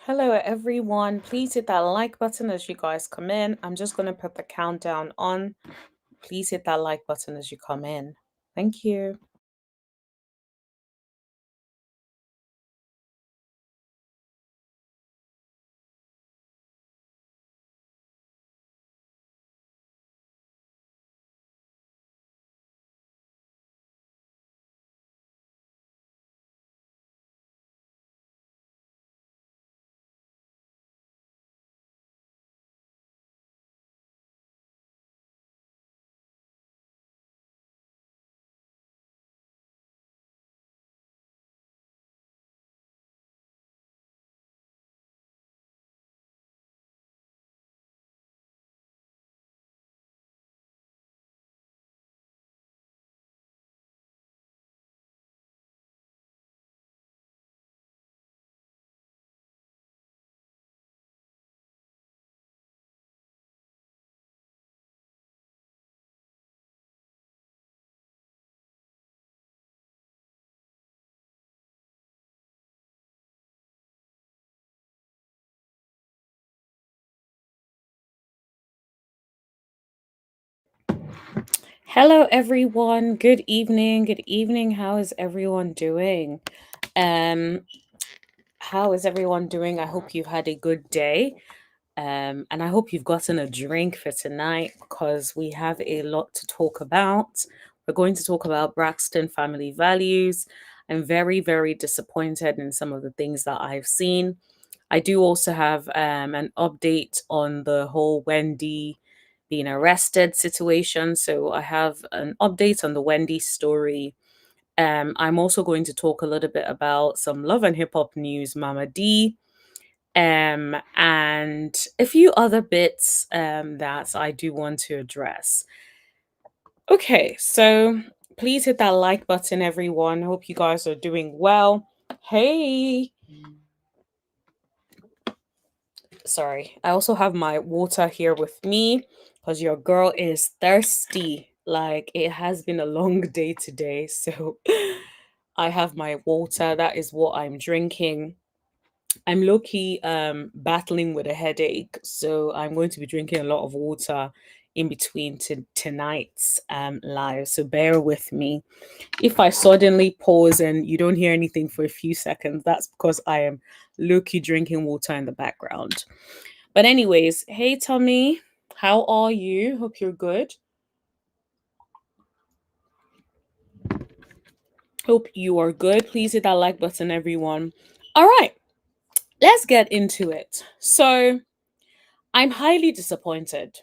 Hello, everyone. Please hit that like button as you guys come in. I'm just going to put the countdown on. Please hit that like button as you come in. Thank you. Hello, everyone. Good evening. Good evening. How is everyone doing? Um, how is everyone doing? I hope you had a good day. And I hope you've gotten a drink for tonight because we have a lot to talk about. We're going to talk about Braxton family values. I'm very, very disappointed in some of the things that I've seen. I do also have an update on the whole Wendy being arrested situation. So I have an update on the Wendy story. I'm also going to talk a little bit about some love and hip hop news, Mama D, and a few other bits that I do want to address. Okay, so please hit that like button, everyone. Hope you guys are doing well. Hey, sorry, I also have my water here with me because your girl is thirsty. Like it has been a long day today, so I have my water. That is what I'm drinking. I'm low key battling with a headache, so I'm going to be drinking a lot of water in between to tonight's live. So bear with me. If I suddenly pause and you don't hear anything for a few seconds, that's because I am low key drinking water in the background. But anyways, hey Tommy, how are you? Hope you're good. Hope you are good. Please hit that like button, everyone. All right, let's get into it. So I'm highly disappointed,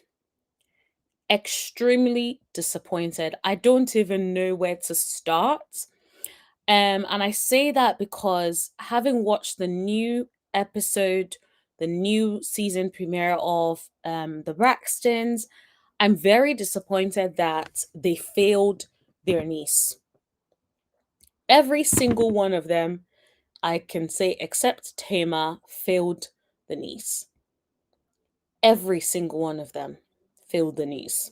extremely disappointed. I don't even know where to start. And I say that because having watched the new episode, the new season premiere of the Braxtons, I'm very disappointed that they failed their niece. Every single one of them, I can say, except Tamar, failed the niece. Every single one of them failed the niece.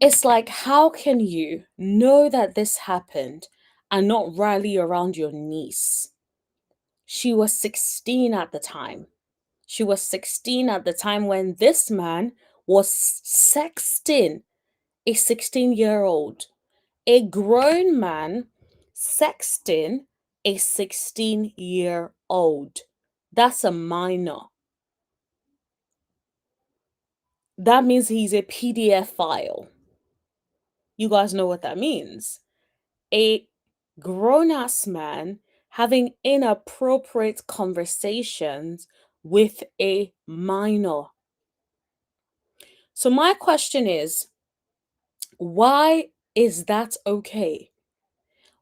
It's like, how can you know that this happened and not rally around your niece? She was 16 at the time. She was 16 at the time when this man was sexting a 16-year-old. A grown man sexting a 16-year-old. That's a minor. That means he's a PDF file. You guys know what that means. A grown ass man having inappropriate conversations with a minor. So, my question is, why is that okay?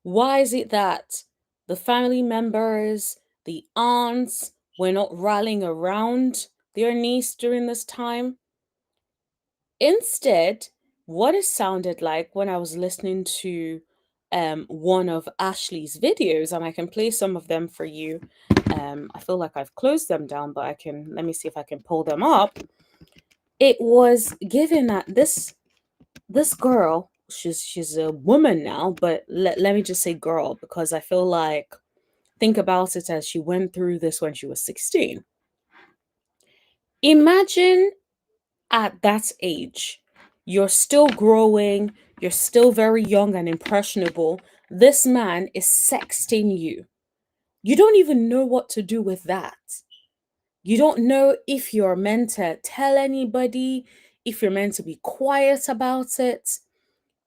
Why is it that the family members, the aunts, were not rallying around their niece during this time? Instead, what it sounded like when I was listening to one of Ashley's videos, and I can play some of them for you. I feel like I've closed them down, but I can, let me see if I can pull them up. It was given that this girl, she's a woman now, but let me just say girl because I feel like Think about it as she went through this when she was 16. Imagine at that age, you're still growing, you're still very young and impressionable. This man is sexting you. You don't even know what to do with that. You don't know if you're meant to tell anybody, if you're meant to be quiet about it.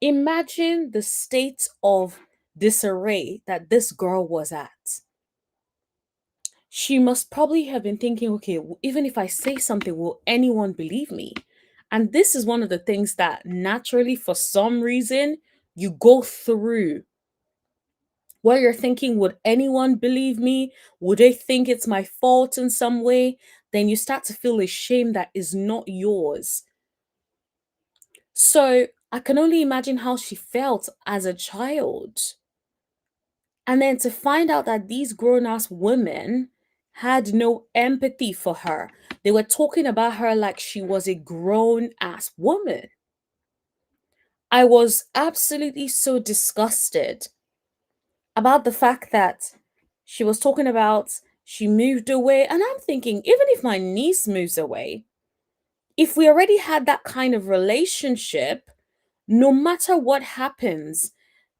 Imagine the state of disarray that this girl was at. She must probably have been thinking, okay, even if I say something, will anyone believe me? And this is one of the things that naturally, for some reason, you go through where you're thinking, would anyone believe me? Would they think it's my fault in some way? Then you start to feel a shame that is not yours. So I can only imagine how she felt as a child. And then to find out that these grown ass women had no empathy for her. They were talking about her like she was a grown ass woman. I was absolutely so disgusted about the fact that she was talking about she moved away. And I'm thinking, even if my niece moves away, if we already had that kind of relationship, no matter what happens,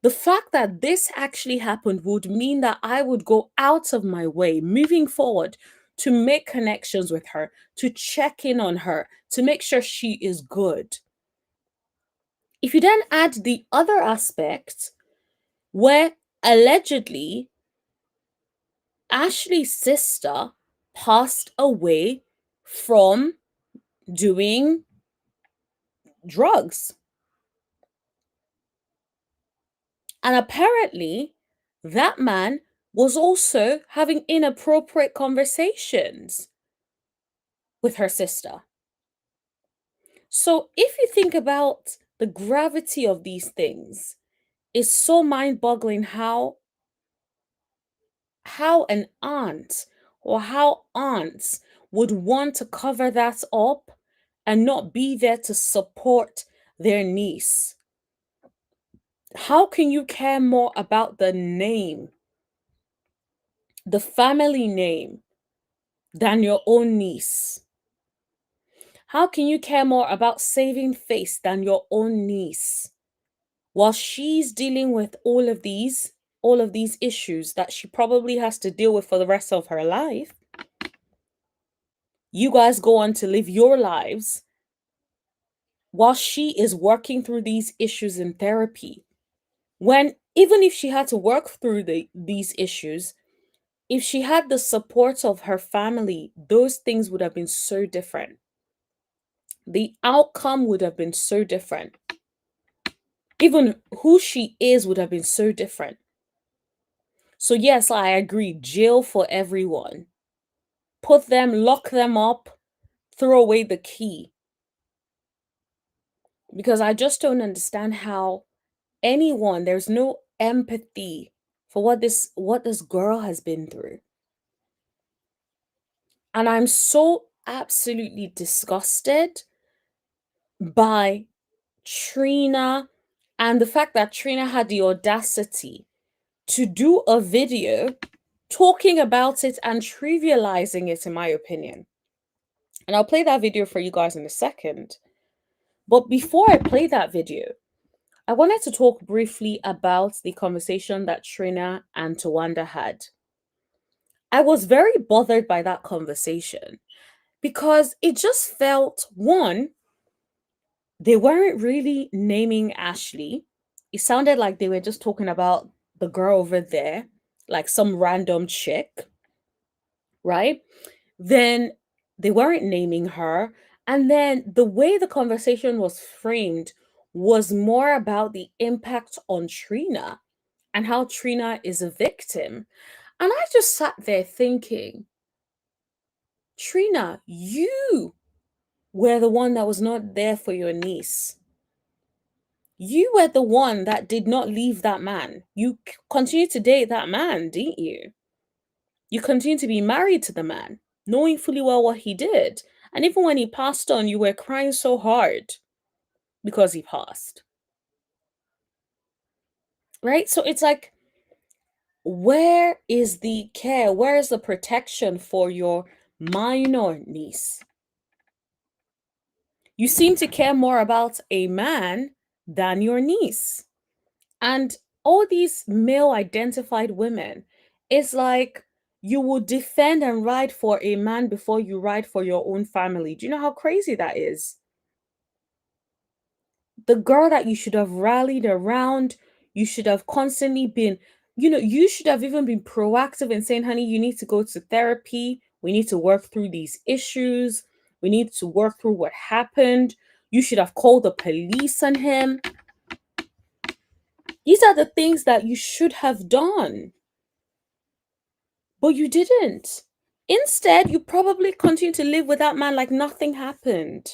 the fact that this actually happened would mean that I would go out of my way moving forward to make connections with her, to check in on her, to make sure she is good. If you then add the other aspect where allegedly Ashley's sister passed away from doing drugs. And apparently, that man was also having inappropriate conversations with her sister. So, if you think about the gravity of these things, it's so mind-boggling how an aunt or how aunts would want to cover that up and not be there to support their niece. How can you care more about the name, the family name, than your own niece? How can you care more about saving face than your own niece? While she's dealing with all of these issues that she probably has to deal with for the rest of her life, you guys go on to live your lives while she is working through these issues in therapy. When even if she had to work through these issues, if she had the support of her family, those things would have been so different. The outcome would have been so different. Even who she is would have been so different. So, yes, I agree. Jail for everyone. Put them, lock them up, throw away the key. Because I just don't understand how there's no empathy for what this girl has been through. And I'm so absolutely disgusted by Trina and the fact that Trina had the audacity to do a video talking about it and trivializing it, in my opinion. And I'll play that video for you guys in a second. But before I play that video, I wanted to talk briefly about the conversation that Trina and Tawanda had. I was very bothered by that conversation because it just felt, one, they weren't really naming Ashley. It sounded like they were just talking about the girl over there, like some random chick, right? Then they weren't naming her. And then the way the conversation was framed was more about the impact on Trina and how Trina is a victim. And I just sat there thinking, Trina, you were the one that was not there for your niece. You were the one that did not leave that man. You continued to date that man, didn't you? You continued to be married to the man, knowing fully well what he did. And even when he passed on, you were crying so hard because he passed. Right? So it's like Where is the care? Where is the protection for your minor niece? You seem to care more about a man than your niece. And all these male identified women, it's like you will defend and ride for a man before you ride for your own family. Do you know how crazy that is? The girl that you should have rallied around, you should have constantly been, you should have even been proactive in saying, honey, you need to go to therapy. We need to work through these issues. We need to work through what happened. You should have called the police on him. These are the things that you should have done, but you didn't. Instead, you probably continue to live with that man like nothing happened.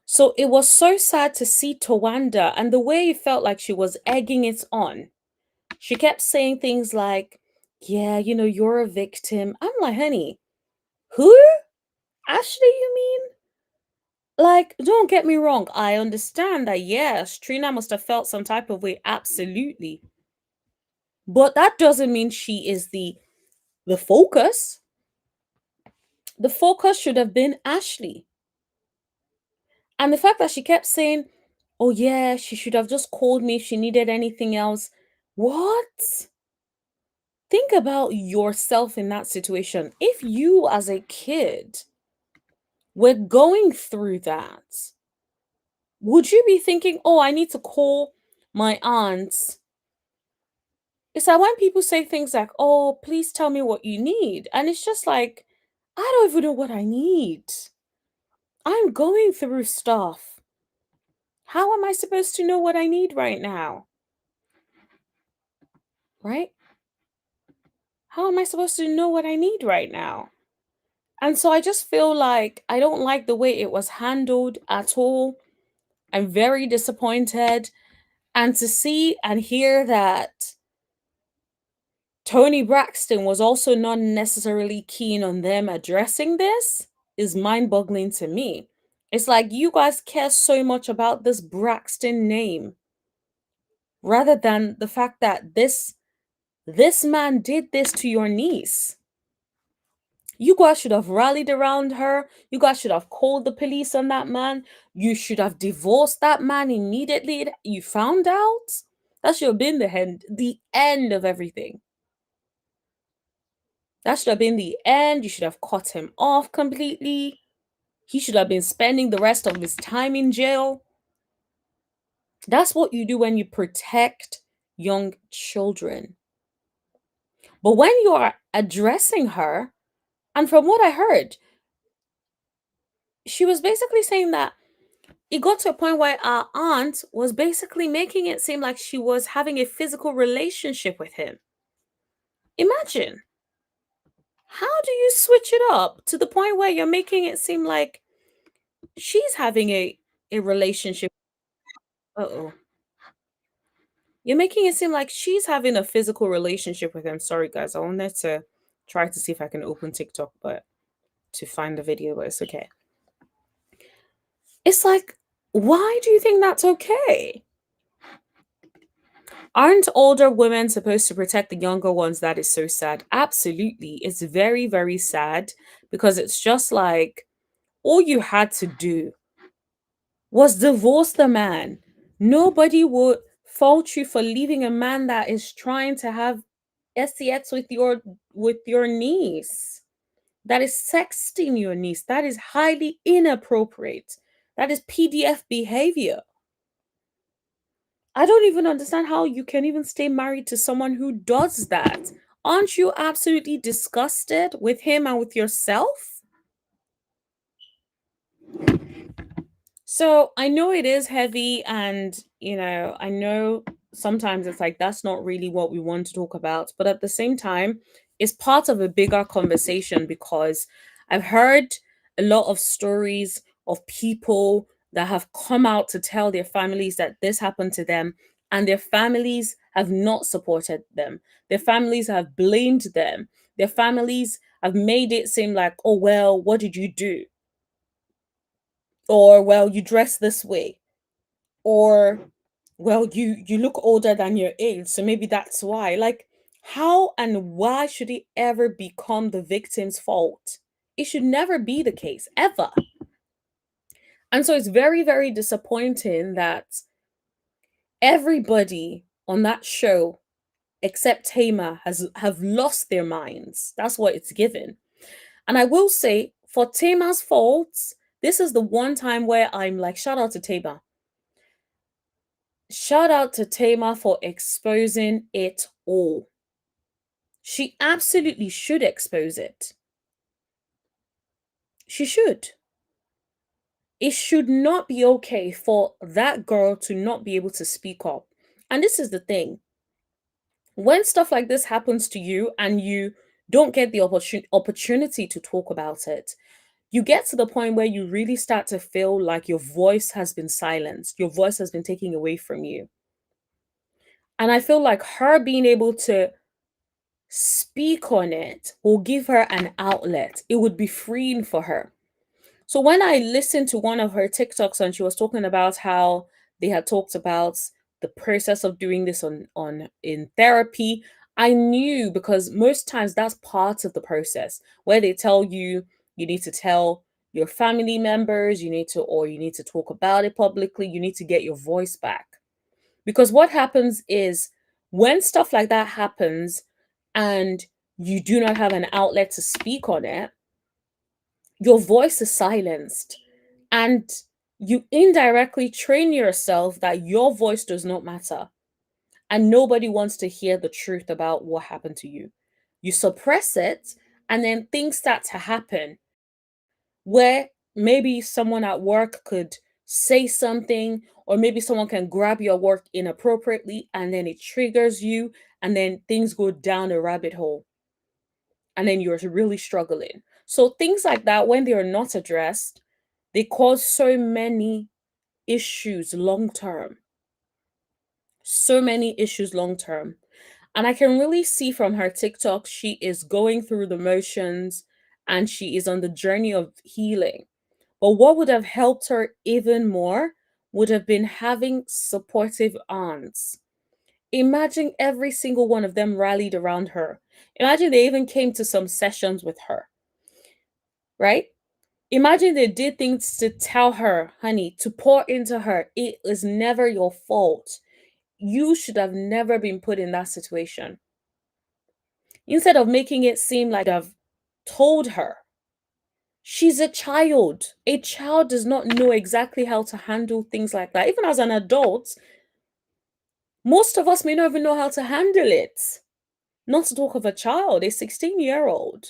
So it was so sad to see Tawanda and the way it felt like she was egging it on. She kept saying things like, yeah, you're a victim. I'm like, honey, who? Ashley, you mean? Like, don't get me wrong. I understand that, yes, Trina must have felt some type of way. Absolutely. But that doesn't mean she is the focus. The focus should have been Ashley. And the fact that she kept saying, oh, yeah, she should have just called me if she needed anything else. What? Think about yourself in that situation. If you, as a kid, were going through that, would you be thinking, oh, I need to call my aunt? It's that when people say things like, oh, please tell me what you need. And it's just like, I don't even know what I need. I'm going through stuff. How am I supposed to know what I need right now? Right? How am I supposed to know what I need right now? And so I just feel like I don't like the way it was handled at all. I'm very disappointed. And to see and hear that Tony Braxton was also not necessarily keen on them addressing this is mind boggling to me. It's like you guys care so much about this Braxton name rather than the fact that this man did this to your niece. You guys should have rallied around her. You guys should have called the police on that man. You should have divorced that man immediately. You found out. That should have been the end of everything. That should have been the end. You should have cut him off completely. He should have been spending the rest of his time in jail. That's what you do when you protect young children. But when you are addressing her, and from what I heard, she was basically saying that it got to a point where our aunt was basically making it seem like she was having a physical relationship with him. Imagine. How do you switch it up to the point where you're making it seem like she's having a relationship? Uh-oh. You're making it seem like she's having a physical relationship with him. Sorry, guys. I wanted to try to see if I can open TikTok, but to find the video, but it's okay. It's like, why do you think that's okay? Aren't older women supposed to protect the younger ones? That is so sad. Absolutely. It's very, very sad because it's just like all you had to do was divorce the man. Nobody would fault you for leaving a man that is trying to have sex with your niece. That is sexting your niece. That is highly inappropriate. That is PDF behavior. I don't even understand how you can even stay married to someone who does that. Aren't you absolutely disgusted with him and with yourself? So I know it is heavy, and I know sometimes it's like that's not really what we want to talk about, but at the same time, it's part of a bigger conversation because I've heard a lot of stories of people that have come out to tell their families that this happened to them, and their families have not supported them. Their families have blamed them. Their families have made it seem like, oh, well, what did you do? Or, well, you dress this way, or Well, you look older than your age, so maybe that's why. Like, how and why should it ever become the victim's fault? It should never be the case, ever. And so it's very, very disappointing that everybody on that show except Tamar have lost their minds. That's what it's given. And I will say, for Tamar's faults, this is the one time where I'm like, shout out to Tamar. Shout out to Tamar for exposing it all. She absolutely should expose it. She should. It should not be okay for that girl to not be able to speak up. And this is the thing, when stuff like this happens to you and you don't get the opportunity to talk about it, you get to the point where you really start to feel like your voice has been silenced, your voice has been taken away from you. And I feel like her being able to speak on it will give her an outlet. It would be freeing for her. So when I listened to one of her TikToks and she was talking about how they had talked about the process of doing this on in therapy, I knew, because most times that's part of the process where they tell you you need to tell your family members, you need to talk about it publicly, you need to get your voice back. Because what happens is when stuff like that happens and you do not have an outlet to speak on it, your voice is silenced, and you indirectly train yourself that your voice does not matter and nobody wants to hear the truth about what happened to you. You suppress it, and then things start to happen where maybe someone at work could say something, or maybe someone can grab your work inappropriately, and then it triggers you, and then things go down a rabbit hole, and then you're really struggling. So things like that, when they are not addressed, they cause so many issues long term. So many issues long term. And I can really see from her TikTok, she is going through the motions and she is on the journey of healing. But what would have helped her even more would have been having supportive aunts. Imagine every single one of them rallied around her. Imagine they even came to some sessions with her, right? Imagine they did things to tell her, honey, to pour into her. It is never your fault. You should have never been put in that situation. Instead of making it seem like I've told her, she's a child. A child does not know exactly how to handle things like that. Even as an adult, most of us may not even know how to handle it. Not to talk of a child, a 16-year-old.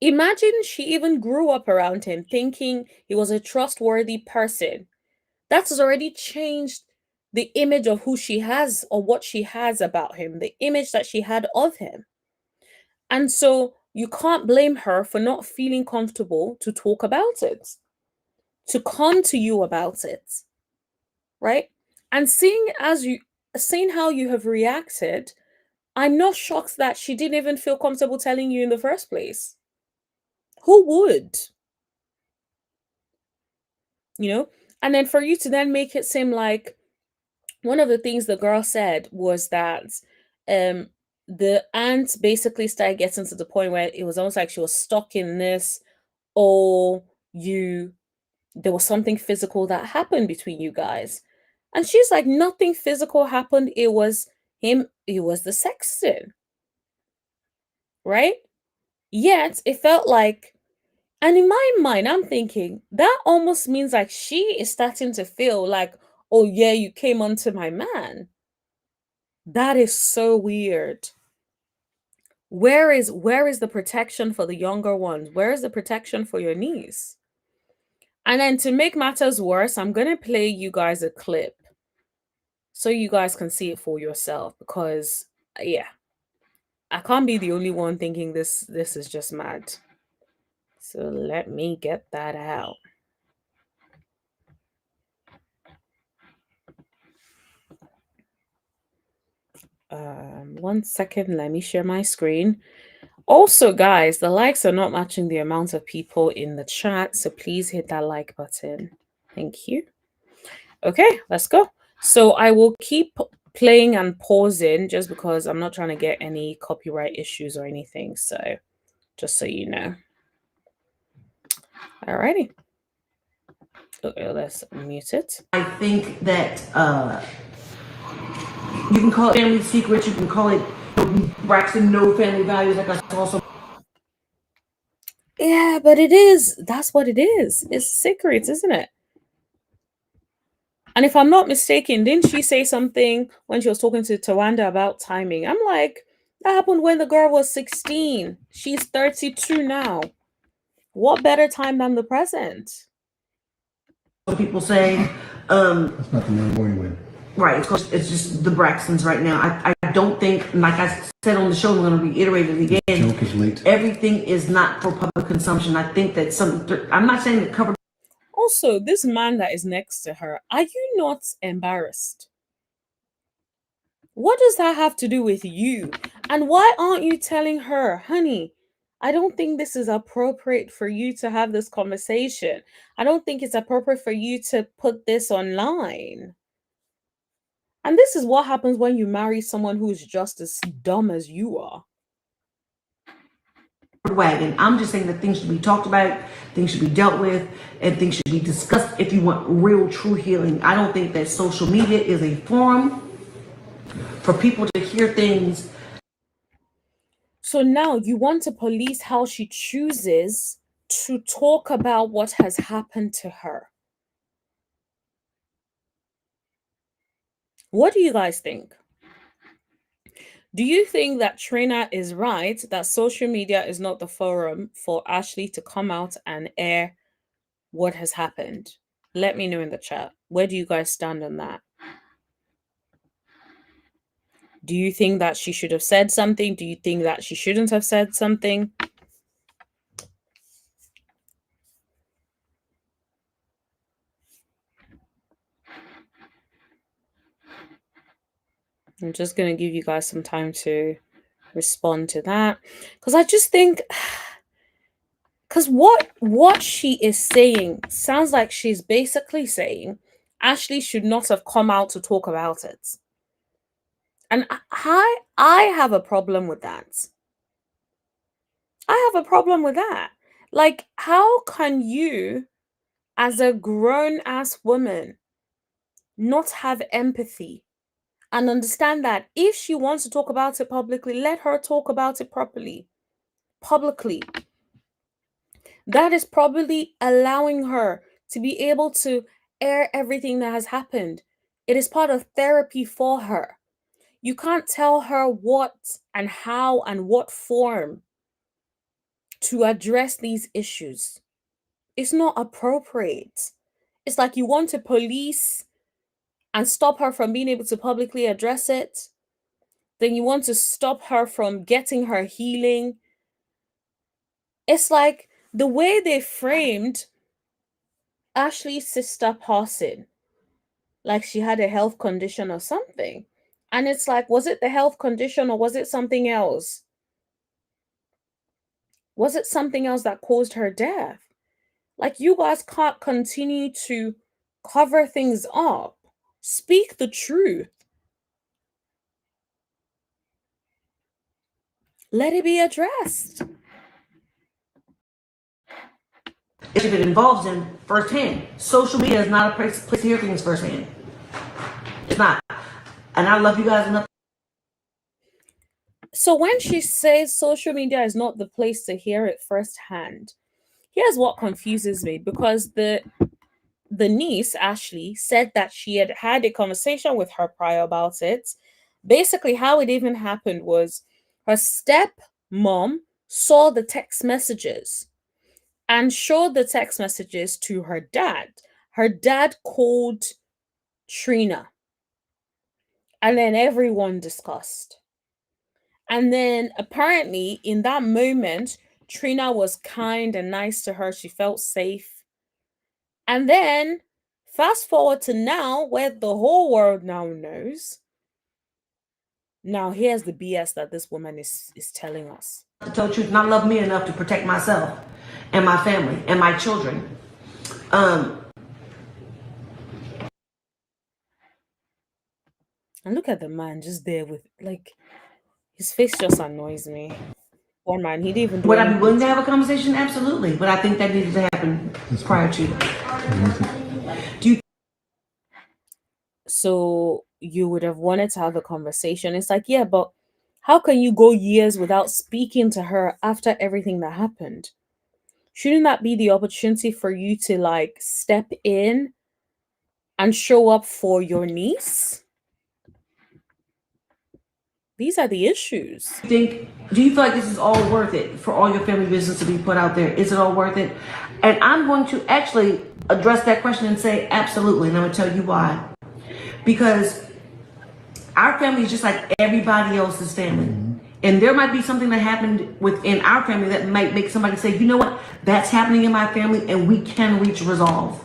Imagine she even grew up around him thinking he was a trustworthy person. That has already changed the image of who she has or what she has about him, the image that she had of him. And so you can't blame her for not feeling comfortable to talk about it, to come to you about it, right? And seeing how you have reacted, I'm not shocked that she didn't even feel comfortable telling you in the first place. Who would? You know? And then for you to then make it seem like one of the things the girl said was that um the aunt basically started getting to the point where it was almost like she was stuck in this, oh, you there was something physical that happened between you guys. And she's like, nothing physical happened. It was the sexting, right? Yet it felt like, and in my mind, I'm thinking that almost means like she is starting to feel like, oh, yeah, you came onto my man. That is so weird. Where is the protection for the younger ones? Where is the protection for your niece? And then to make matters worse, I'm going to play you guys a clip so you guys can see it for yourself, because yeah, I can't be the only one thinking this is just mad. So let me get that out. 1 second, let me share my screen. Also, guys, the likes are not matching the amount of people in the chat, so please hit that like button. Thank you. Okay, let's go. So I will keep playing and pausing just because I'm not trying to get any copyright issues or anything. So just so you know. Alrighty. Okay, let's mute it. I think that you can call it family secrets, you can call it Braxton no family values, like I saw some. Yeah, but it is. That's what it is. It's secrets, isn't it? And if I'm not mistaken, didn't she say something when she was talking to Tawanda about timing? I'm like, that happened when the girl was 16. She's 32 now. What better time than the present? People saying, That's not the name anyway. right, it's just the Braxtons right now. I don't think, like I said on the show, I'm going to reiterate it again. The joke is late. Everything is not for public consumption. I think that I'm not saying the cover. Also, this man that is next to her, are you not embarrassed? What does that have to do with you? And why aren't you telling her, honey, I don't think this is appropriate for you to have this conversation. I don't think it's appropriate for you to put this online. And this is what happens when you marry someone who's just as dumb as you are. Wagon. I'm just saying that things should be talked about, things should be dealt with, and things should be discussed if you want real, true healing. I don't think that social media is a forum for people to hear things. So now you want to police how she chooses to talk about what has happened to her. What do you guys think? Do you think that Trina is right that social media is not the forum for Ashley to come out and air what has happened? Let me know in the chat. Where do you guys stand on that? Do you think that she should have said something? Do you think that she shouldn't have said something? I'm just going to give you guys some time to respond to that, because I just think, because what she is saying sounds like she's basically saying Ashley should not have come out to talk about it. And I have a problem with that. I have a problem with that. Like, how can you, as a grown ass woman, not have empathy and understand that if she wants to talk about it publicly, let her talk about it publicly. That is probably allowing her to be able to air everything that has happened. It is part of therapy for her. You can't tell her what and how and what form to address these issues. It's not appropriate. It's like you want to police and stop her from being able to publicly address it. Then you want to stop her from getting her healing. It's like the way they framed Ashley's sister passing, like she had a health condition or something. And it's like, was it the health condition or was it something else? Was it something else that caused her death? Like, you guys can't continue to cover things up. Speak the truth. Let it be addressed. If it involves them firsthand. Social media is not a place to hear things firsthand. It's not. And I love you guys enough. So when she says social media is not the place to hear it firsthand, here's what confuses me, because the niece, Ashley, said that she had had a conversation with her prior about it. Basically, how it even happened was her step mom saw the text messages and showed the text messages to her dad. Her dad called Trina, and then everyone discussed. And then apparently in that moment, Trina was kind and nice to her. She felt safe. And then fast forward to now, where the whole world now knows. Now here's the BS that this woman is telling us. To tell the truth, not love me enough to protect myself and my family and my children. And look at the man just there with like his face just annoys me. Poor man, he didn't even do Would I be anything willing to to. have a conversation? Absolutely. But I think that needed to happen prior to. Do you So you would have wanted to have a conversation. It's like, yeah, but how can you go years without speaking to her after everything that happened? Shouldn't that be the opportunity for you to like step in and show up for your niece? These are the issues. think, do you feel like this is all worth it for all your family business to be put out there? Is it all worth it? And I'm going to actually address that question and say absolutely. And I'm going to tell you why. Because our family is just like everybody else's family. And there might be something that happened within our family that might make somebody say, you know what, that's happening in my family and we can reach resolve.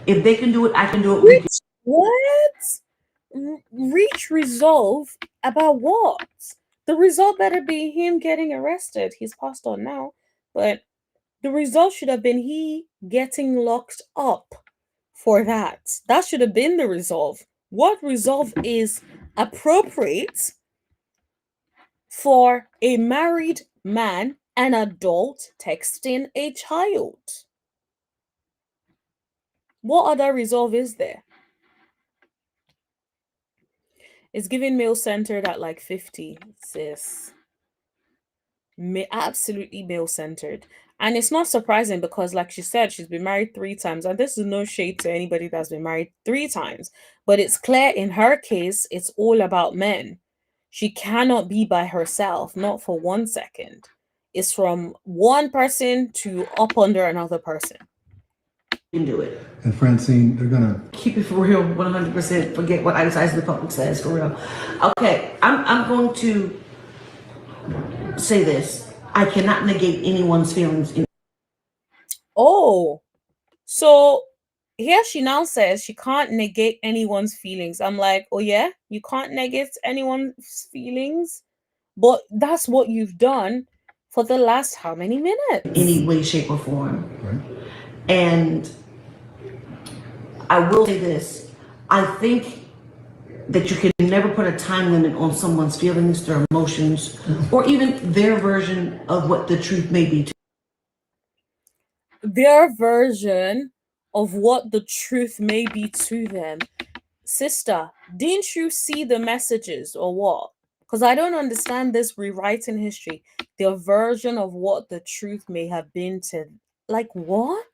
If they can do it, I can do it. We can. Reach what? Reach resolve about what? The result better be him getting arrested. He's passed on now, but the result should have been he getting locked up for that. That should have been the resolve. What resolve is appropriate for a married man, an adult texting a child? What other resolve is there? It's giving male centered at like 50, sis. Absolutely male centered. And it's not surprising because, like she said, she's been married 3 times. And this is no shade to anybody that's been married 3 times. But it's clear in her case, it's all about men. She cannot be by herself, not for 1 second. It's from one person to up under another person. Can do it. And Francine, they're gonna Keep it for real, 100%. Forget what Ice the Public says, for real. Okay, I'm going to say this. I cannot negate anyone's feelings. Oh, so here she now says she can't negate anyone's feelings. I'm like, oh yeah, you can't negate anyone's feelings, but that's what you've done for the last how many minutes? Any way, shape, or form. right. And I will say this. I think that you can never put a time limit on someone's feelings, their emotions, or even their version of what the truth may be. Their version of what the truth may be to them. Sister, didn't you see the messages or what? Because I don't understand this rewriting history. Their version of what the truth may have been to, like, what?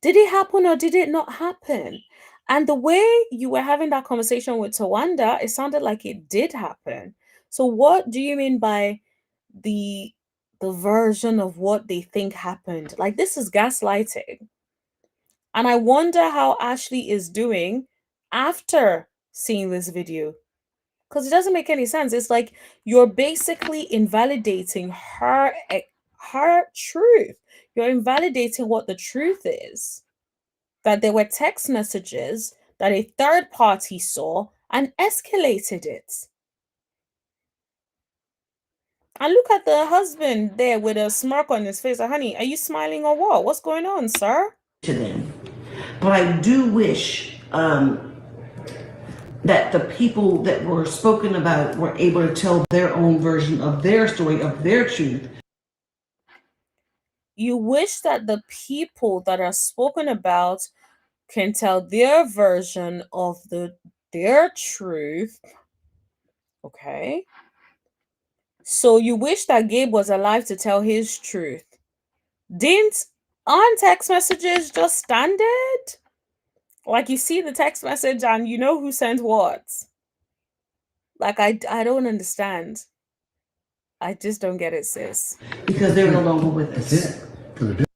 Did it happen or did it not happen? And the way you were having that conversation with Tawanda, it sounded like it did happen. So what do you mean by the the version of what they think happened? Like, this is gaslighting. And I wonder how Ashley is doing after seeing this video. Because it doesn't make any sense. It's like you're basically invalidating her truth. You're invalidating what the truth is. That there were text messages that a third party saw and escalated it. And look at the husband there with a smirk on his face. Honey, are you smiling or what? What's going on, sir? To them. But I do wish that the people that were spoken about were able to tell their own version of their story, of their truth. You wish that the people that are spoken about can tell their version of their truth. Okay. So you wish that Gabe was alive to tell his truth. Didn't on text messages just standard? Like you see the text message and you know who sent what. Like I don't understand. I just don't get it, sis. Because they're no longer with That's us. it. Because they're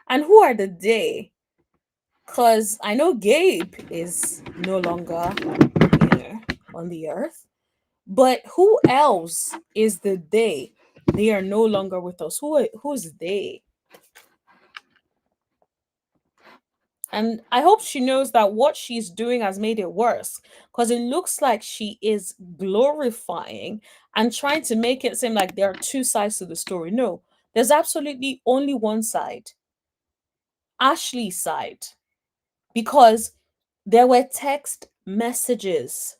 And who are the they? Because I know Gabe is no longer here on the earth. But who else is the they? They are no longer with us. Who's they? And I hope she knows that what she's doing has made it worse. Because it looks like she is glorifying and trying to make it seem like there are two sides to the story. No, there's absolutely only one side. Ashley's side. Because there were text messages.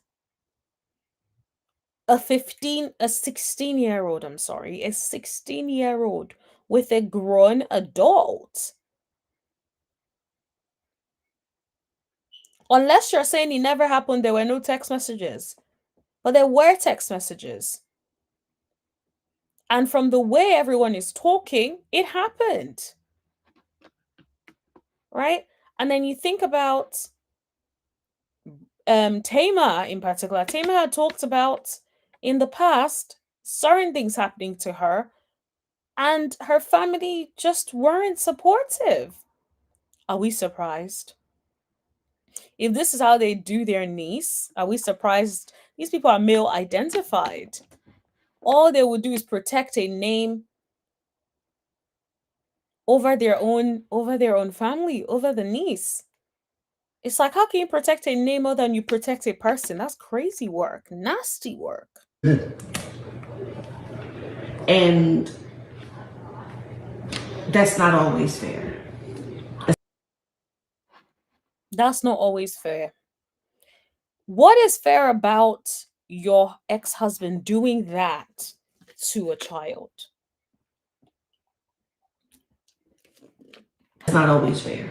A 16-year-old, I'm sorry, a 16-year-old with a grown adult. Unless you're saying it never happened, there were no text messages. But there were text messages. And from the way everyone is talking, it happened. Right? And then you think about Tamar in particular. Tamar had talked about in the past certain things happening to her, and her family just weren't supportive. Are we surprised? If this is how they do their niece, are we surprised? These people are male identified. All they would do is protect a name over their own family, over the niece. It's like, how can you protect a name more than you protect a person? That's crazy work, nasty work. And that's not always fair. That's not always fair. What is fair about your ex-husband doing that to a child? It's not always fair.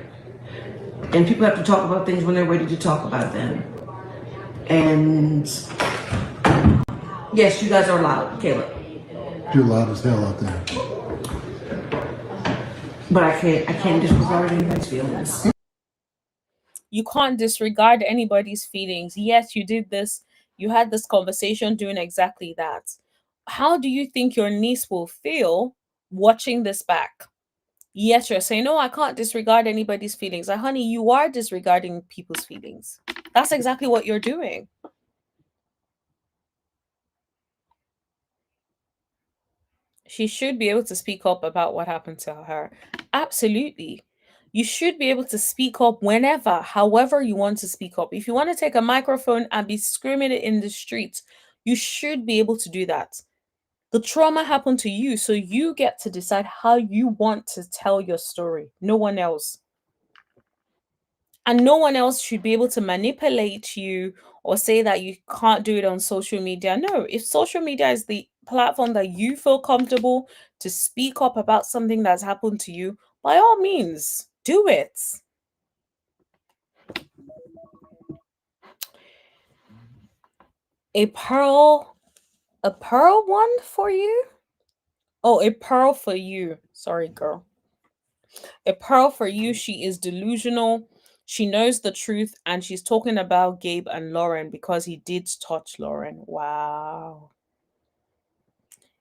And people have to talk about things when they're ready to talk about them. And yes, you guys are loud, Caleb. You're loud as hell out there. But I can't disregard anybody's feelings. You can't disregard anybody's feelings. Yes, you did this. You had this conversation doing exactly that. How do you think your niece will feel watching this back? Yes, you're saying, no, I can't disregard anybody's feelings. Like, honey, you are disregarding people's feelings. That's exactly what you're doing. She should be able to speak up about what happened to her. Absolutely. You should be able to speak up whenever, however you want to speak up. If you want to take a microphone and be screaming it in the streets, you should be able to do that. The trauma happened to you, so you get to decide how you want to tell your story. No one else. And no one else should be able to manipulate you or say that you can't do it on social media. No, if social media is the platform that you feel comfortable to speak up about something that's happened to you, by all means, do it. A pearl one for you? Oh, a pearl for you. Sorry, girl. A pearl for you. She is delusional. She knows the truth, and she's talking about Gabe and Lauren because he did touch Lauren. Wow.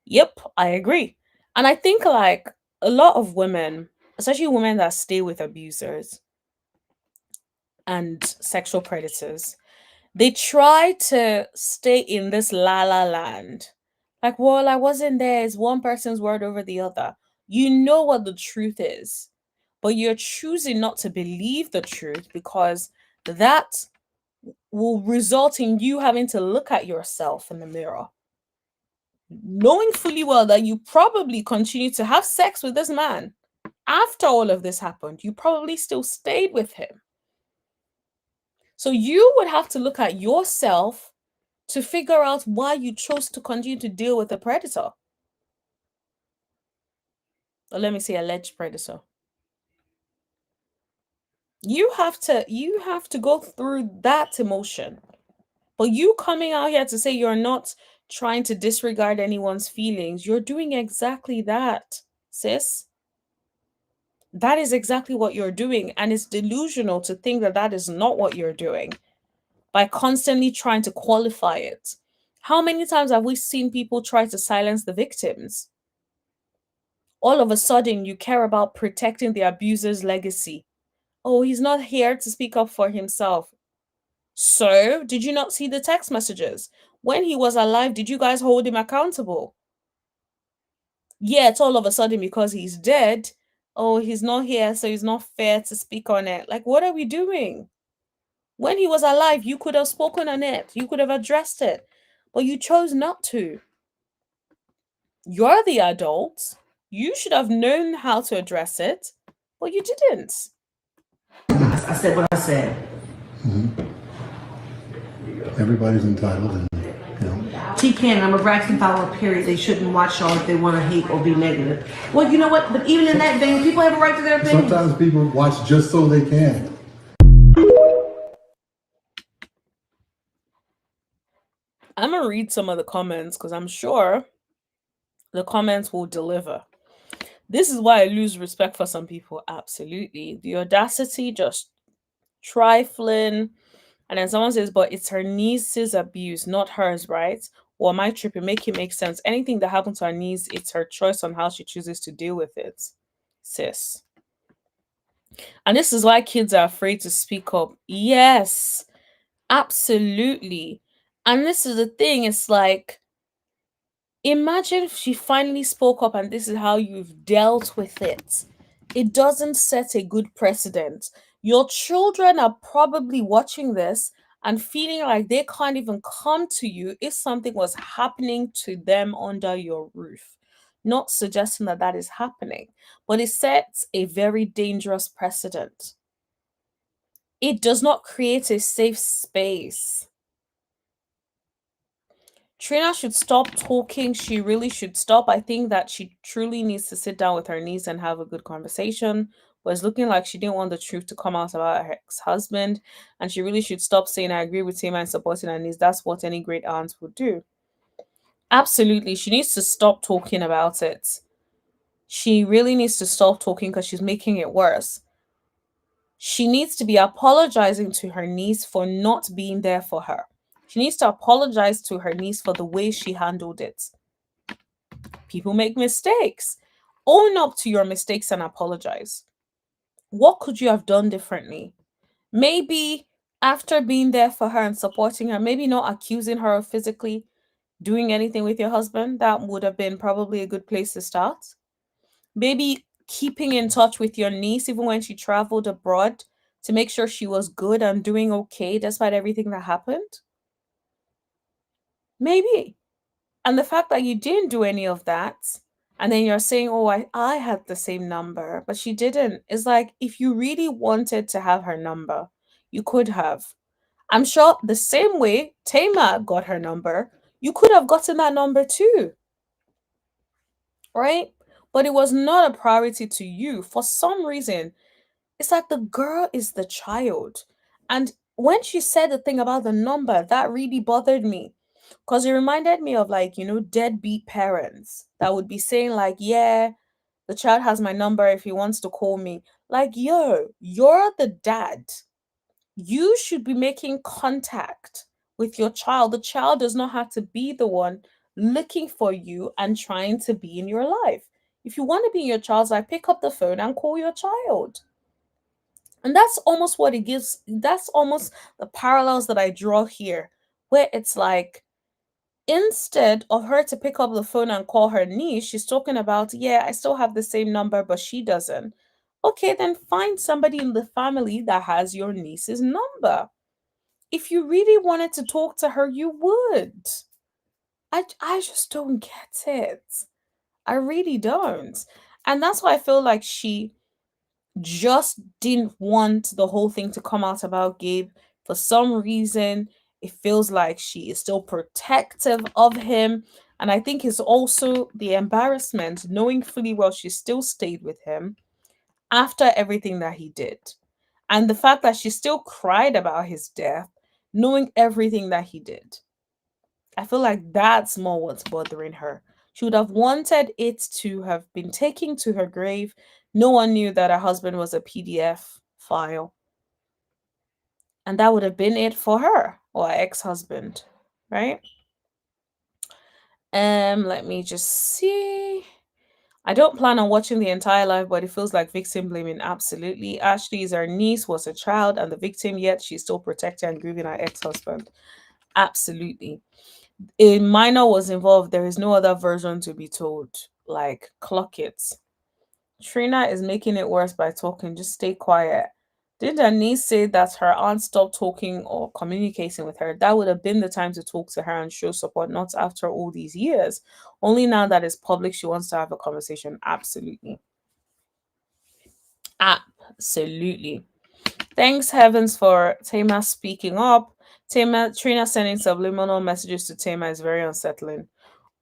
Yep, I agree. And I think like a lot of women, especially women that stay with abusers and sexual predators, they try to stay in this la la land. Like, well, I wasn't there. It's one person's word over the other. You know what the truth is, but you're choosing not to believe the truth because that will result in you having to look at yourself in the mirror, knowing fully well that you probably continue to have sex with this man. After all of this happened, you probably still stayed with him. So you would have to look at yourself to figure out why you chose to continue to deal with a predator. Or let me say alleged predator. You have to go through that emotion. But you coming out here to say you're not trying to disregard anyone's feelings, you're doing exactly that, sis. That is exactly what you're doing. And it's delusional to think that that is not what you're doing by constantly trying to qualify it. How many times have we seen people try to silence the victims? All of a sudden, you care about protecting the abuser's legacy. Oh, he's not here to speak up for himself. So, did you not see the text messages? When he was alive, did you guys hold him accountable? Yet, all of a sudden, because he's dead, oh, he's not here, so it's not fair to speak on it. Like, what are we doing? When he was alive, you could have spoken on it. You could have addressed it. But you chose not to. You're the adult. You should have known how to address it, but you didn't. I said what I said. Everybody's entitled, and TK and Tamar Braxton follow a period. They shouldn't watch y'all if they want to hate or be negative. Well, you know what? But even in that vein, people have a right to their opinions. sometimes people watch just so they can. I'm gonna read some of the comments because I'm sure the comments will deliver. This is why I lose respect for some people. Absolutely. The audacity, just trifling. And then someone says, but it's her niece's abuse, not hers, right? Or am I tripping? Make it make sense. Anything that happened to her niece, it's her choice on how she chooses to deal with it, sis. And this is why kids are afraid to speak up. Yes, absolutely. And this is the thing, it's like, imagine if she finally spoke up and this is how you've dealt with it. It doesn't set a good precedent. Your children are probably watching this and feeling like they can't even come to you if something was happening to them under your roof. Not suggesting that that is happening, but it sets a very dangerous precedent. It does not create a safe space. Trina should stop talking. She really should stop. I think that she truly needs to sit down with her niece and have a good conversation. But it's looking like she didn't want the truth to come out about her ex-husband. And she really should stop saying, I agree with him and supporting her niece. That's what any great aunt would do. Absolutely. She needs to stop talking about it. She really needs to stop talking because she's making it worse. She needs to be apologizing to her niece for not being there for her. She needs to apologize to her niece for the way she handled it. People make mistakes. Own up to your mistakes and apologize. What could you have done differently? Maybe after being there for her and supporting her, maybe not accusing her of physically doing anything with your husband. That would have been probably a good place to start. Maybe keeping in touch with your niece even when she traveled abroad to make sure she was good and doing okay despite everything that happened. Maybe. And the fact that you didn't do any of that, and then you're saying, oh, I had the same number, but she didn't. It's like, if you really wanted to have her number, you could have. I'm sure the same way Tamar got her number, you could have gotten that number too, right? But it was not a priority to you. For some reason, it's like the girl is the child. And when she said the thing about the number, that really bothered me. Because it reminded me of, like, deadbeat parents that would be saying, like, yeah, the child has my number if he wants to call me. Like, yo, you're the dad. You should be making contact with your child. The child does not have to be the one looking for you and trying to be in your life. If you want to be in your child's life, pick up the phone and call your child. And that's almost what it gives. That's almost the parallels that I draw here, where it's like, instead of her to pick up the phone and call her niece, she's talking about, yeah, I still have the same number, but she doesn't. Okay, then find somebody in the family that has your niece's number. If you really wanted to talk to her, you would. I just don't get it. I really don't. And that's why I feel like she just didn't want the whole thing to come out about Gabe. For some reason, it feels like she is still protective of him. And I think it's also the embarrassment, knowing fully well she still stayed with him after everything that he did. And the fact that she still cried about his death, knowing everything that he did. I feel like that's more what's bothering her. She would have wanted it to have been taken to her grave. No one knew that her husband was a PDF file. And that would have been it for her, or her ex-husband, right? Let me just see. I don't plan on watching the entire life, but it feels like victim blaming. Absolutely. Ashley is her niece, was a child, and the victim, yet she's still protecting and grieving her ex-husband. Absolutely. A minor was involved. There is no other version to be told. Like, clock it. Trina is making it worse by talking. Just stay quiet. Didn't her niece say that her aunt stopped talking or communicating with her? That would have been the time to talk to her and show support, not after all these years. Only now that it's public, she wants to have a conversation. Absolutely. Absolutely. Thanks heavens for Tamar speaking up. Trina sending subliminal messages to Tamar is very unsettling.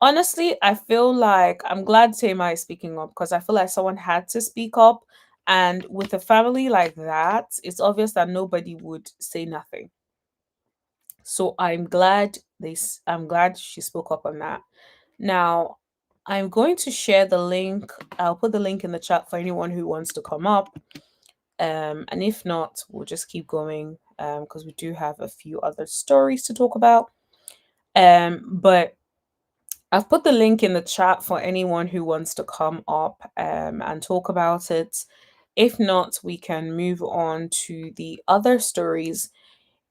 Honestly, I feel like I'm glad Tamar is speaking up because I feel like someone had to speak up. And with a family like that, it's obvious that nobody would say nothing. So I'm glad she spoke up on that. Now, I'm going to share the link. I'll put the link in the chat for anyone who wants to come up. And if not, we'll just keep going because we do have a few other stories to talk about. But I've put the link in the chat for anyone who wants to come up and talk about it. If not, we can move on to the other stories.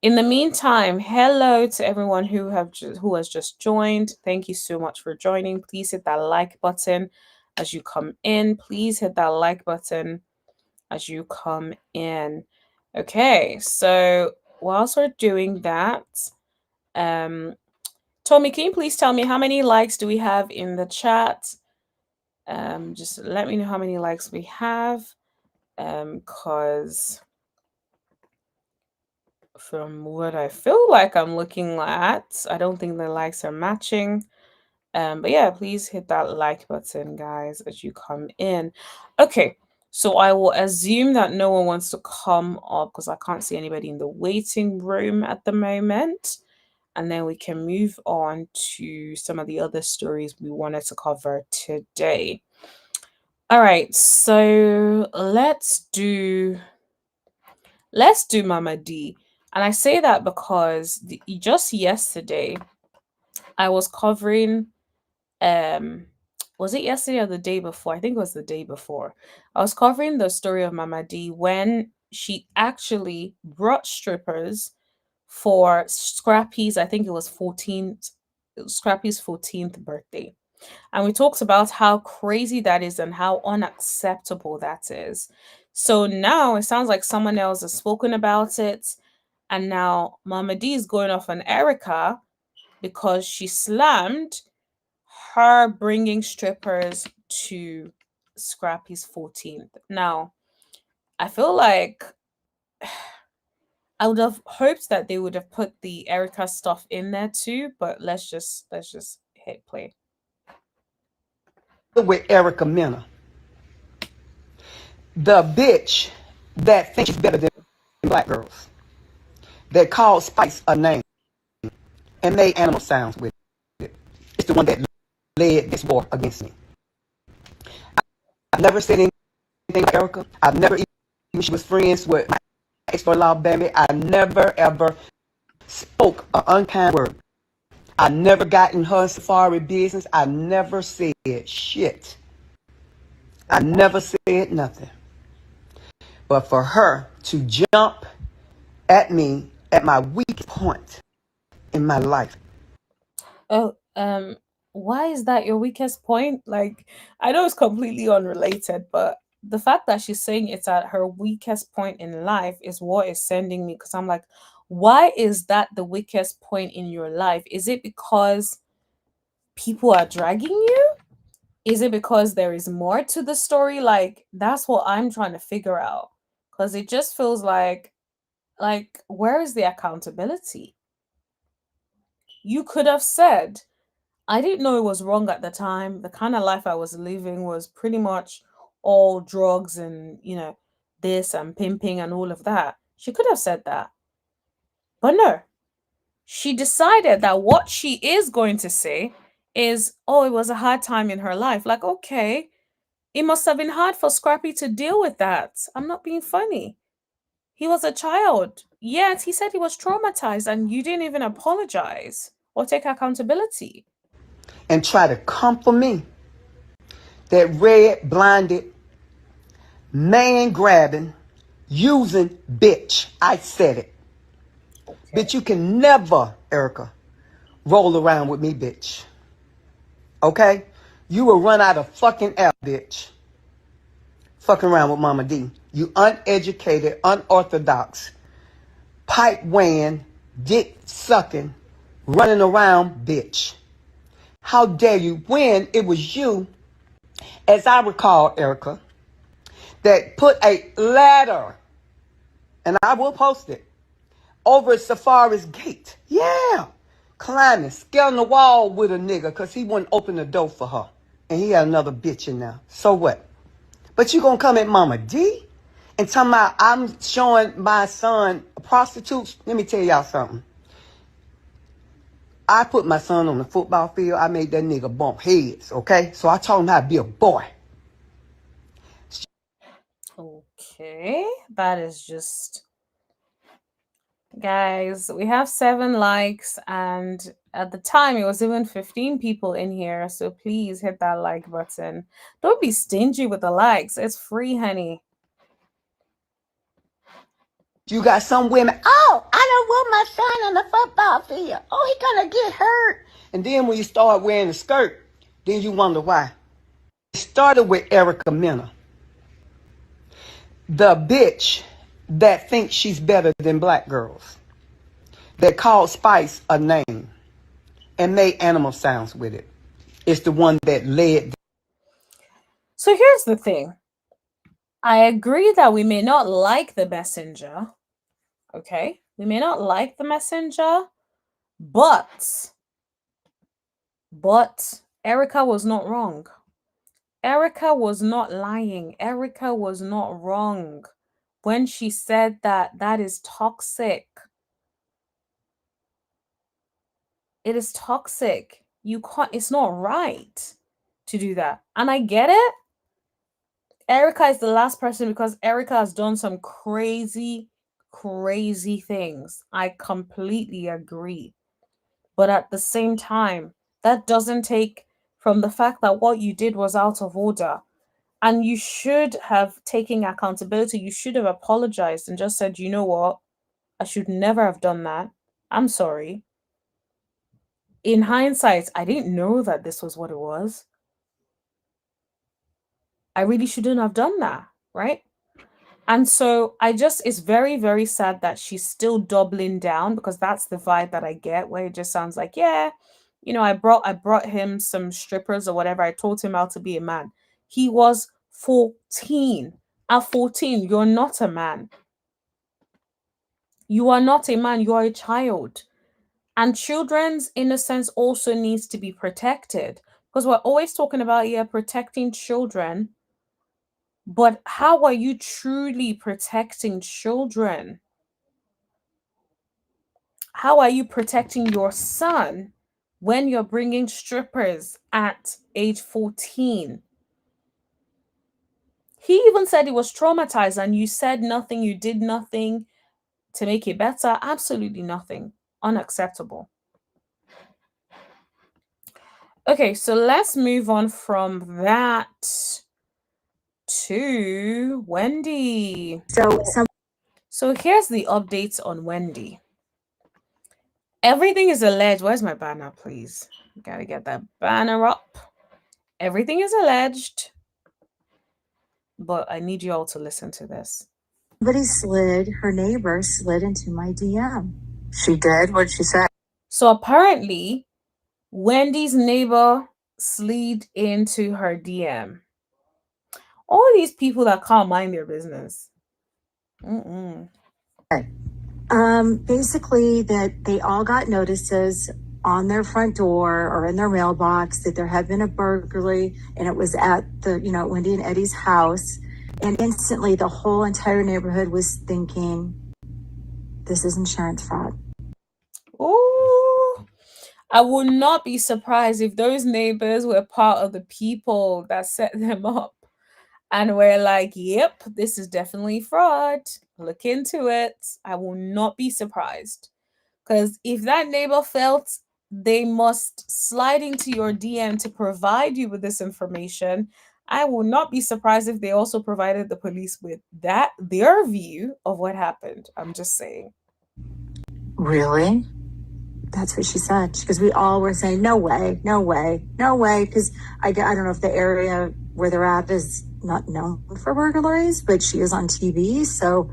In the meantime, hello to everyone who has just joined. Thank you so much for joining. Please hit that like button as you come in. Please hit that like button as you come in. Okay, so whilst we're doing that, Tommy, can you please tell me how many likes do we have in the chat? Just let me know how many likes we have. Cause from what I feel like I'm looking at, I don't think the likes are matching. But yeah, please hit that like button, guys, as you come in. Okay, so I will assume that no one wants to come up because I can't see anybody in the waiting room at the moment. And then we can move on to some of the other stories we wanted to cover today. All right, so let's do Mama D. And I say that because just yesterday I was covering was it yesterday or the day before? I think it was the day before. I was covering the story of Mama D when she actually brought strippers for Scrappy's, I think it was 14th, Scrappy's 14th birthday. And we talked about how crazy that is and how unacceptable that is. So now it sounds like someone else has spoken about it. And now Mama D is going off on Erica because she slammed her bringing strippers to Scrappy's 14th. Now, I feel like I would have hoped that they would have put the Erica stuff in there too, but let's just hit play. With Erica Mena, the bitch that thinks she's better than black girls, that called Spice a name and made animal sounds with it. It's the one that led this war against me. I've never said anything about Erica. I've never even she was friends with my ex-for-law baby. I never ever spoke an unkind word. I never got in her safari business. I never said shit. I never said nothing. But for her to jump at me at my weak point in my life. Oh, why is that your weakest point? Like, I know it's completely unrelated, but the fact that she's saying it's at her weakest point in life is what is sending me because I'm like, why is that the weakest point in your life? Is it because people are dragging you? Is it because there is more to the story? Like, that's what I'm trying to figure out. Because it just feels like where is the accountability? You could have said, I didn't know it was wrong at the time. The kind of life I was living was pretty much all drugs and, this and pimping and all of that. She could have said that. But no. She decided that what she is going to say is, oh, it was a hard time in her life. Like, okay, it must have been hard for Scrappy to deal with that. I'm not being funny. He was a child. Yet he said he was traumatized and you didn't even apologize or take accountability. And try to come for me. That red, blinded, man grabbing, using bitch. I said it. Okay. Bitch, you can never, Erica, roll around with me, bitch. Okay? You will run out of fucking air, bitch. Fucking around with Mama D. You uneducated, unorthodox, pipe weighing, dick sucking, running around, bitch. How dare you, when it was you, as I recall, Erica, that put a letter, and I will post it, over at Safari's gate. Yeah. Climbing, scaling the wall with a nigga because he wouldn't open the door for her. And he had another bitch in there. So what? But you gonna come at Mama D and talking about I'm showing my son prostitutes? Let me tell y'all something. I put my son on the football field. I made that nigga bump heads, okay? So I taught him how to be a boy. Okay, that is just... Guys, we have 7 likes, and at the time it was even 15 people in here, so please hit that like button. Don't be stingy with the likes. It's free, honey. You got some women, oh, I don't want my son on the football field. Oh, he gonna get hurt. And then when you start wearing a skirt, then you wonder why. It started with Erica Mena, the bitch that thinks she's better than black girls, that called Spice a name and made animal sounds with it. It's the one that led. So here's the thing. I agree that we may not like the messenger. Okay? We may not like the messenger, but Erica was not wrong. Erica was not lying. Erica was not wrong when she said that that is toxic. It is toxic. You can't, it's not right to do that. And I get it. Erica is the last person because Erica has done some crazy things. I completely agree. But at the same time, that doesn't take from the fact that what you did was out of order. And you should have taken accountability. You should have apologized and just said, you know what? I should never have done that. I'm sorry. In hindsight, I didn't know that this was what it was. I really shouldn't have done that, right? And so it's very, very sad that she's still doubling down, because that's the vibe that I get, where it just sounds like, yeah, you know, I brought him some strippers or whatever. I taught him how to be a man. He was 14. At 14, you're not a man. You are not a man. You are a child. And children's innocence also needs to be protected, because we're always talking about, yeah, protecting children. But how are you truly protecting children? How are you protecting your son when you're bringing strippers at age 14? He even said he was traumatized, and you said nothing, you did nothing to make it better. Absolutely nothing. Unacceptable. Okay, so let's move on from that to Wendy. So here's the updates on Wendy. Everything is alleged. Where's my banner, please? Gotta get that banner up. Everything is alleged, but I need you all to listen to this. Her neighbor slid into my DM. She did? What did she say? So apparently, Wendy's neighbor slid into her DM. All these people that can't mind their business. Basically that they all got notices on their front door or in their mailbox that there had been a burglary, and it was at the, Wendy and Eddie's house. And instantly the whole entire neighborhood was thinking, this is insurance fraud. Ooh, I would not be surprised if those neighbors were part of the people that set them up and were like, yep, this is definitely fraud. Look into it. I will not be surprised. Because if that neighbor felt they must slide into your DM to provide you with this information, I will not be surprised if they also provided the police with their view of what happened. I'm just saying. Really? That's what she said. Because we all were saying, no way, no way, no way. Because I don't know if the area where they're at is not known for burglaries, but she is on TV, so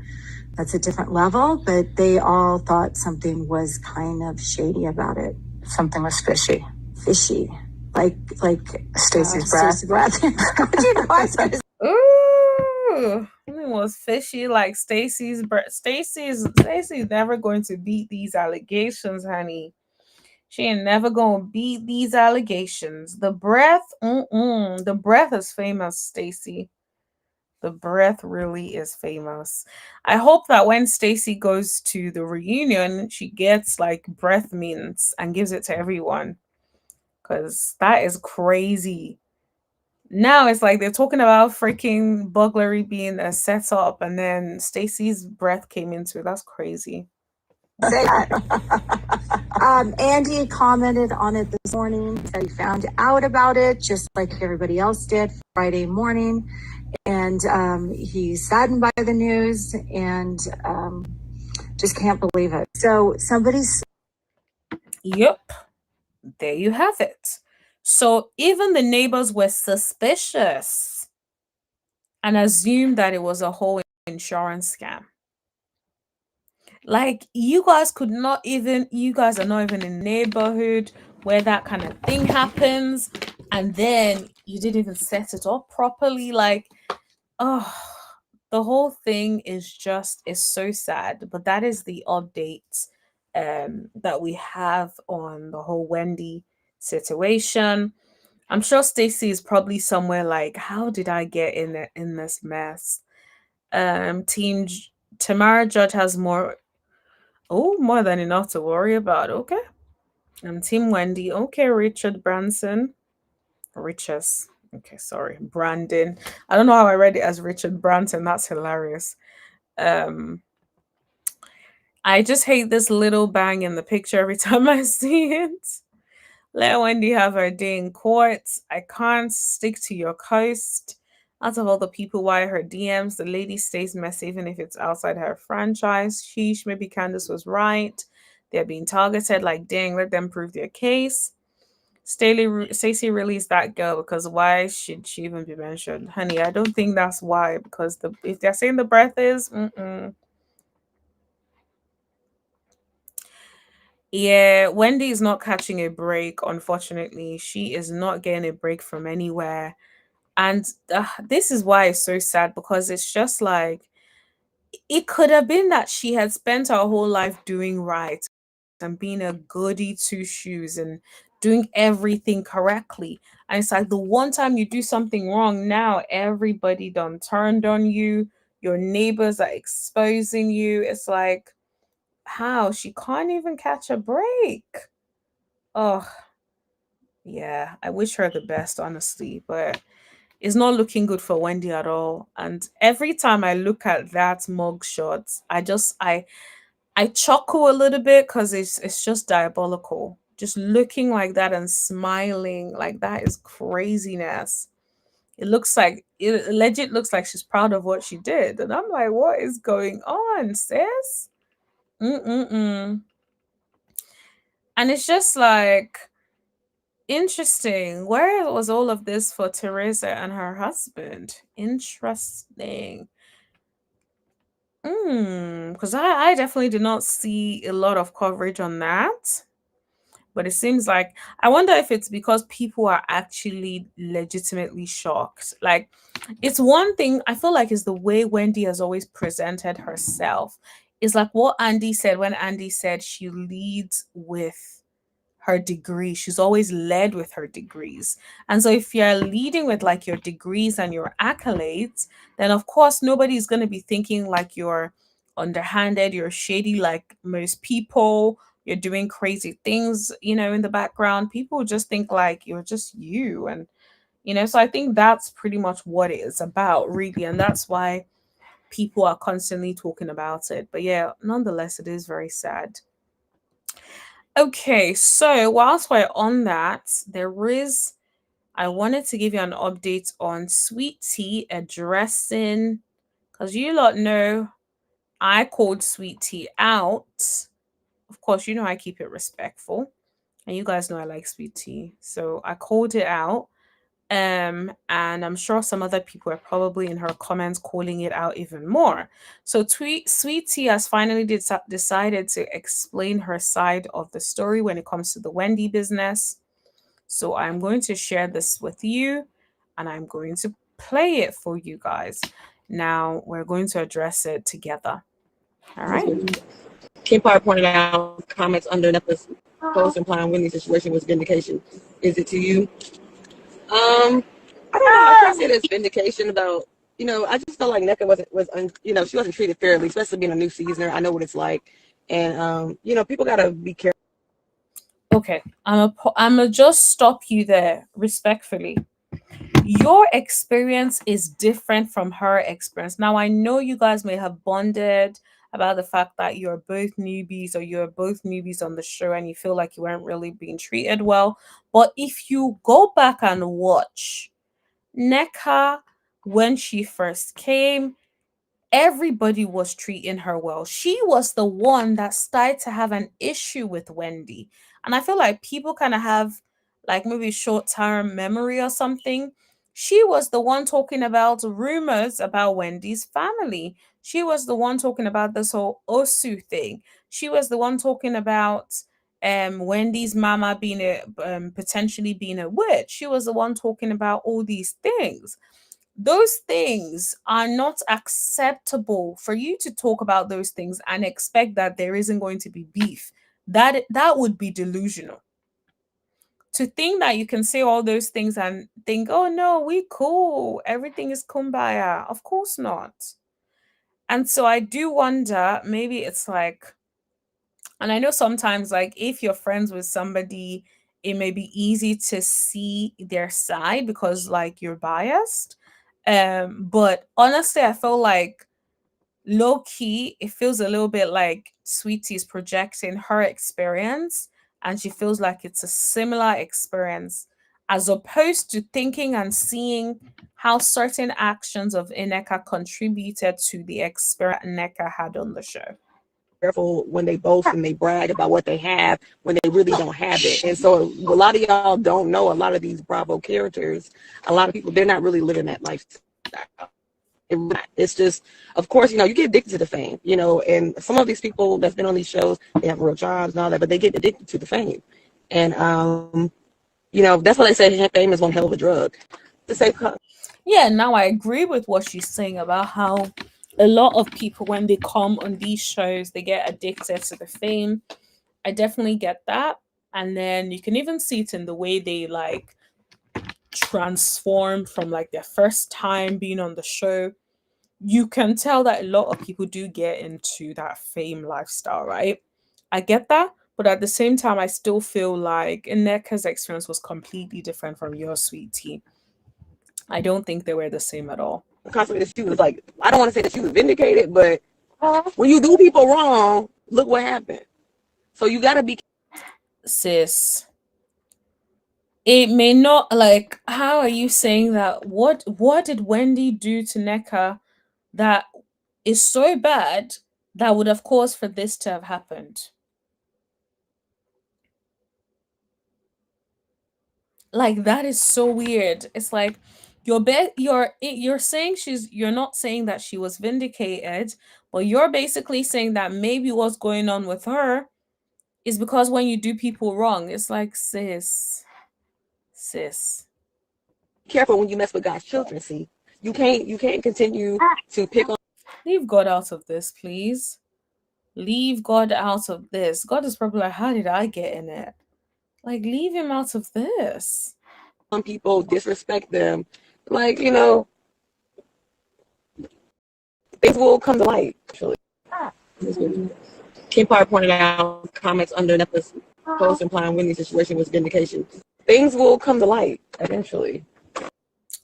that's a different level. But they all thought something was kind of shady about it. Something was fishy. Fishy. Like Stacey's breath. Stacey's breath. Ooh, Ooh, it was fishy like Stacy's never going to beat these allegations, honey. She ain't never gonna beat these allegations. The breath, the breath is famous, Stacy. The breath really is famous. I hope that when Stacy goes to the reunion, she gets like breath mints and gives it to everyone. Cause that is crazy. Now it's like they're talking about freaking burglary being a setup, and then Stacy's breath came into it. That's crazy. Say that. Andy commented on it this morning. He said he found out about it just like everybody else did Friday morning. And he's saddened by the news and just can't believe it. So somebody's. Yep. There you have it. So even the neighbors were suspicious and assumed that it was a whole insurance scam. Like you guys are not even in a neighborhood where that kind of thing happens, and then you didn't even set it up properly. Like, oh, the whole thing is so sad. But that is the update that we have on the whole Wendy situation. I'm sure Stacey is probably somewhere like, how did I get in this mess? Team Tamara Judge has more than enough to worry about. Okay. And Team Wendy. Okay, Richard Branson. Riches. Okay, sorry. Brandon. I don't know how I read it as Richard Branson. That's hilarious. Um, I just hate this little bang in the picture every time I see it. Let Wendy have her day in court. I can't stick to your coast. Out of all the people why her DMs, the lady stays messy even if it's outside her franchise. Sheesh, maybe Candace was right. They're being targeted. Like, dang, let them prove their case. Stacey released that girl because why should she even be mentioned? Honey, I don't think that's why. Because if they're saying the breath is, yeah, Wendy is not catching a break, unfortunately. She is not getting a break from anywhere. And this is why it's so sad because it's just like it could have been that she had spent her whole life doing right and being a goody two shoes and doing everything correctly. And it's like the one time you do something wrong, now everybody done turned on you. Your neighbors are exposing you. It's like, how? She can't even catch a break. Oh, yeah. I wish her the best, honestly. But it's not looking good for Wendy at all. And every time I look at that mugshot, I chuckle a little bit because it's just diabolical. Just looking like that and smiling like that is craziness. It legit looks like she's proud of what she did. And I'm like, what is going on, sis? Mm-mm-mm. And it's just like interesting. Where was all of this for Teresa and her husband? Interesting. Because I definitely did not see a lot of coverage on that. But it seems like I wonder if it's because people are actually legitimately shocked. Like, it's one thing I feel like is the way Wendy has always presented herself. It's like what Andy said when Andy said she leads with her degree. She's always led with her degrees. And so if you're leading with like your degrees and your accolades, then of course nobody's going to be thinking like you're underhanded, you're shady like most people, you're doing crazy things, in the background. People just think like you're just you. And, so I think that's pretty much what it is about, really. And that's why people are constantly talking about it. But yeah, nonetheless, it is very sad. Okay, so whilst we're on that, I wanted to give you an update on Sweet Tea addressing, because you lot know I called Sweet Tea out. Of course, I keep it respectful, and you guys know I like Sweet Tea, so I called it out. And I'm sure some other people are probably in her comments calling it out even more. So Sweet Tea has finally decided to explain her side of the story when it comes to the Wendy business. So I'm going to share this with you and I'm going to play it for you guys. Now we're going to address it together. All right. Kim Parr pointed out comments under Netflix post implying Wendy's situation was vindication. Is it to you? I don't know. I can't say there's vindication about. I just felt like NECA she wasn't treated fairly, especially being a new seasoner. I know what it's like, and people gotta be careful. Okay, I'm a just stop you there respectfully. Your experience is different from her experience. Now, I know you guys may have bonded about the fact that you're both newbies or you're both newbies on the show and you feel like you weren't really being treated well. But if you go back and watch NECA when she first came, everybody was treating her well. She was the one that started to have an issue with Wendy. And I feel like people kind of have like maybe short-term memory or something. She was the one talking about rumors about Wendy's family. She was the one talking about this whole Osu thing. She was the one talking about Wendy's mama being a potentially being a witch. She was the one talking about all these things. Those things are not acceptable for you to talk about those things and expect that there isn't going to be beef. That would be delusional. To think that you can say all those things and think, oh no, we cool, everything is kumbaya. Of course not. And so I do wonder, maybe it's like, and I know sometimes like if you're friends with somebody, it may be easy to see their side because like you're biased. But honestly, I feel like low key, it feels a little bit like Sweetie's projecting her experience and she feels like it's a similar experience as opposed to thinking and seeing how certain actions of Ineka contributed to the experience Ineka had on the show. Careful when they boast and they brag about what they have when they really don't have it. And so a lot of y'all don't know a lot of these Bravo characters. A lot of people, they're not really living that lifestyle. It's just, of course, you get addicted to the fame, and some of these people that's been on these shows, they have real jobs and all that, but they get addicted to the fame. And, that's why they say fame is one hell of a drug. The same. Yeah, now I agree with what she's saying about how a lot of people, when they come on these shows, they get addicted to the fame. I definitely get that. And then you can even see it in the way they like transform from like their first time being on the show. You can tell that a lot of people do get into that fame lifestyle, right? I get that. But at the same time, I still feel like Ineka's experience was completely different from your Sweetie. I don't think they were the same at all. Constantly, that she was like, I don't want to say that she was vindicated, but when you do people wrong, look what happened. So you got to be. Sis, it may not like, how are you saying that? What did Wendy do to Neka that is so bad that would have caused for this to have happened? Like that is so weird. It's like you're saying you're not saying that she was vindicated, but you're basically saying that maybe what's going on with her is because when you do people wrong, it's like sis. Careful when you mess with God's children. See, you can't continue to pick on. Leave God out of this, please. Leave God out of this. God is probably like, how did I get in it? Like, leave him out of this. Some people, disrespect them, like things will come to light. Actually, Kim Parr pointed out comments under Netflix post implying Wendy's situation was vindication. Things will come to light eventually.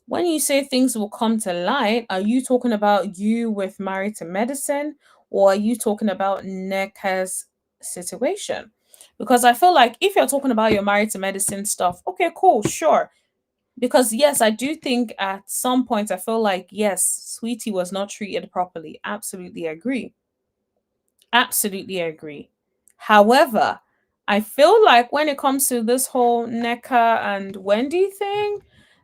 When you say things will come to light, are you talking about you with Married to Medicine, or are you talking about Neka's situation? Because I feel like if you're talking about your Married to Medicine stuff, okay, cool, sure. Because yes, I do think at some point I feel like yes, Sweetie was not treated properly. Absolutely agree. Absolutely agree. However, I feel like when it comes to this whole Neka and Wendy thing,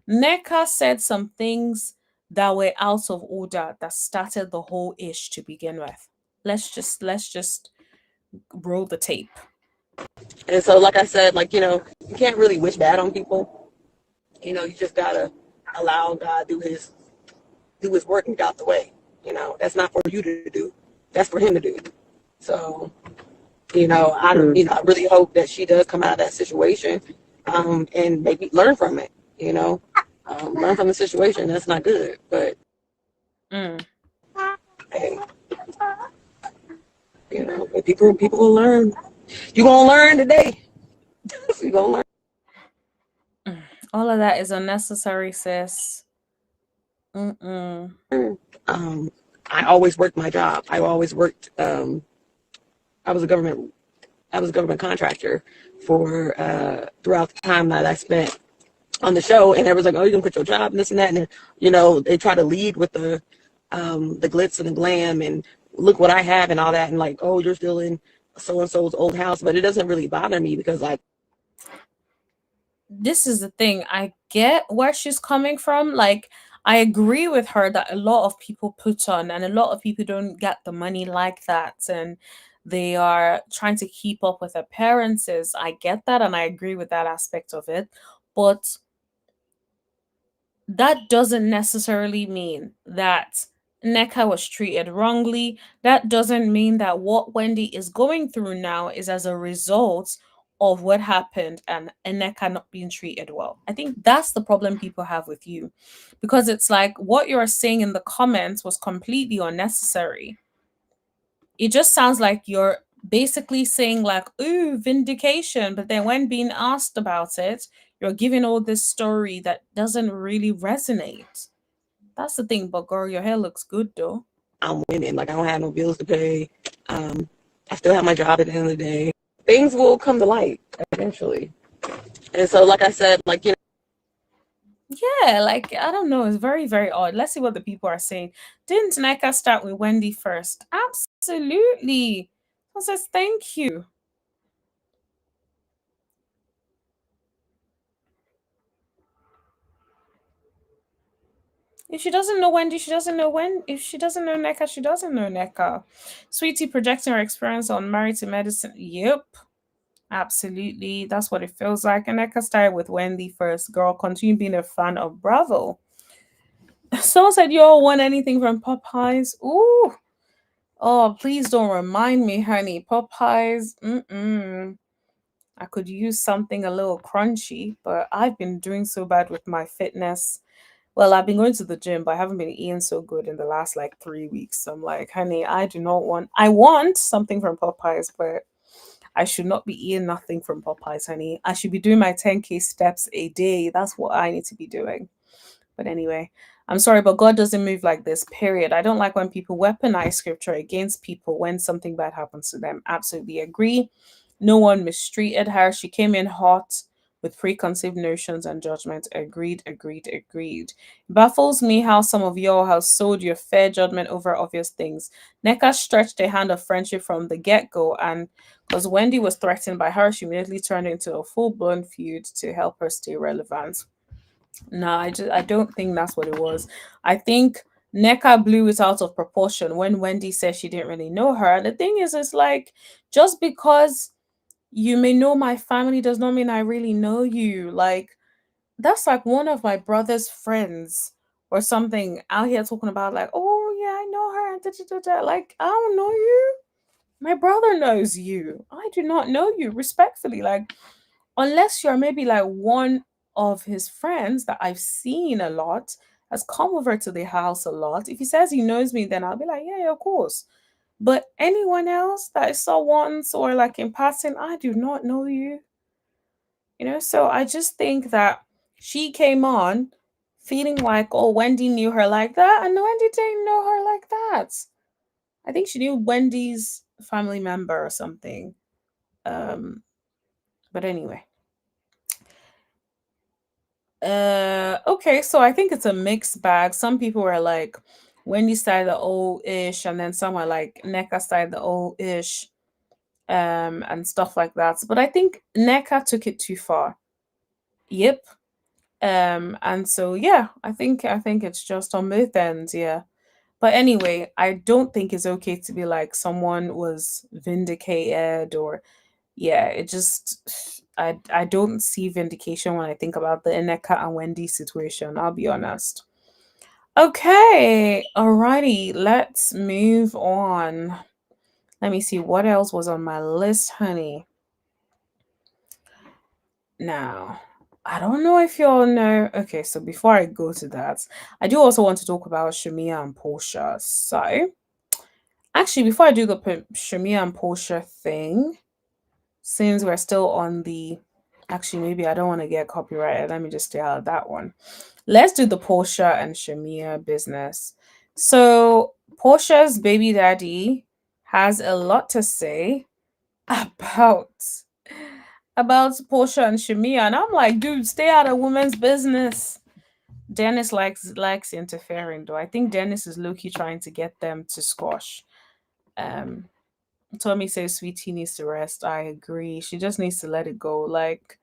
Neka said some things that were out of order that started the whole ish to begin with. Let's just roll the tape. And so, like I said, you can't really wish bad on people. You just gotta allow God do His do his work and get out the way. That's not for you to do. That's for him to do. So, I really hope that she does come out of that situation, and maybe learn from it. Learn from the situation. That's not good, but Mm. hey, but people will learn. You gonna learn today. You gonna All of that is unnecessary, sis. Mm-mm. learn. I always worked my job. I always worked. I was a government. I was a government contractor for throughout the time that I spent on the show, and everyone's like, "Oh, you can quit your job and this and that," and they try to lead with the glitz and the glam and look what I have and all that, and like, "Oh, you're still in so and so's old house," but it doesn't really bother me because like This is the thing. I get where she's coming from. Like, I agree with her that a lot of people put on, and a lot of people don't get the money like that, and they are trying to keep up with appearances. I get that, and I agree with that aspect of it. But that doesn't necessarily mean that Neka was treated wrongly. That doesn't mean that what Wendy is going through now is as a result of what happened and Neka not being treated well. I think that's the problem people have with you, because it's like what you're saying in the comments was completely unnecessary. It just sounds like you're basically saying like, ooh, vindication, but then when being asked about it, you're giving all this story that doesn't really resonate. That's the thing. But girl, your hair looks good though. I'm winning. Like I don't have no bills to pay. I still have my job at the end of the day. Things will come to light eventually. And so, like I said, like Yeah, like I don't know, it's very, very odd. Let's see what the people are saying. Didn't Neka start with Wendy first? Absolutely. I says thank you. If she doesn't know Wendy, she doesn't know when. If she doesn't know Neka, she doesn't know Neka. Sweetie projecting her experience on Married to Medicine. Yep, absolutely. That's what it feels like. And Neka started with Wendy first. Girl, continue being a fan of Bravo. Someone said you all want anything from Popeyes. Ooh. Oh, please don't remind me, honey. Popeyes. Mm-mm. I could use something a little crunchy, but I've been doing so bad with my fitness. Well, I've been going to the gym, but I haven't been eating so good in the last like 3 weeks. So I'm like, honey, I do not want. I want something from Popeyes, but I should not be eating nothing from Popeyes, honey. I should be doing my 10K steps a day. That's what I need to be doing. But anyway, I'm sorry, but God doesn't move like this, period. I don't like when people weaponize scripture against people when something bad happens to them. Absolutely agree. No one mistreated her. She came in hot with preconceived notions and judgment. Agreed, agreed, agreed. Baffles me how some of y'all have sold your fair judgment over obvious things. Neka stretched a hand of friendship from the get go, and because Wendy was threatened by her, she immediately turned into a full blown feud to help her stay relevant. No, I don't think that's what it was. I think Neka blew it out of proportion when Wendy said she didn't really know her. And the thing is, it's like just because you may know my family does not mean I really know you. Like that's like one of my brother's friends or something out here talking about like, oh yeah, I know her. Da, da, da, da. Like I don't know you. My brother knows you. I do not know you. Respectfully, like unless you're maybe like one of his friends that I've seen a lot, has come over to the house a lot. If he says he knows me, then I'll be like, yeah, yeah, of course. But anyone else that I saw once or like in passing, I do not know you. So I just think that she came on feeling like, oh, Wendy knew her like that, and Wendy didn't know her like that. I think she knew Wendy's family member or something. But anyway. Okay, so I think it's a mixed bag. Some people were like Wendy started the old ish, and then some were like Neka started the old ish, and stuff like that. But I think Neka took it too far. Yep. And so yeah, I think it's just on both ends, yeah. But anyway, I don't think it's okay to be like someone was vindicated or yeah, it just I don't see vindication when I think about the Eneka and Wendy situation. I'll be honest. Okay, alrighty, let's move on. Let me see what else was on my list, honey. Now, I don't know if you all know. Okay, so before I go to that, I do also want to talk about Shamia and Portia. So, actually, before I do the Shamia and Portia thing, since we're still on the. Actually, maybe I don't want to get copyrighted. Let me just stay out of that one. Let's do the Portia and Shamia business. So, Portia's baby daddy has a lot to say about Portia and Shamia, and I'm like, dude, stay out of women's business. Dennis likes interfering, though. I think Dennis is low-key trying to get them to squash. Um, Tommy says Sweetie needs to rest. I agree. She just needs to let it go. Like,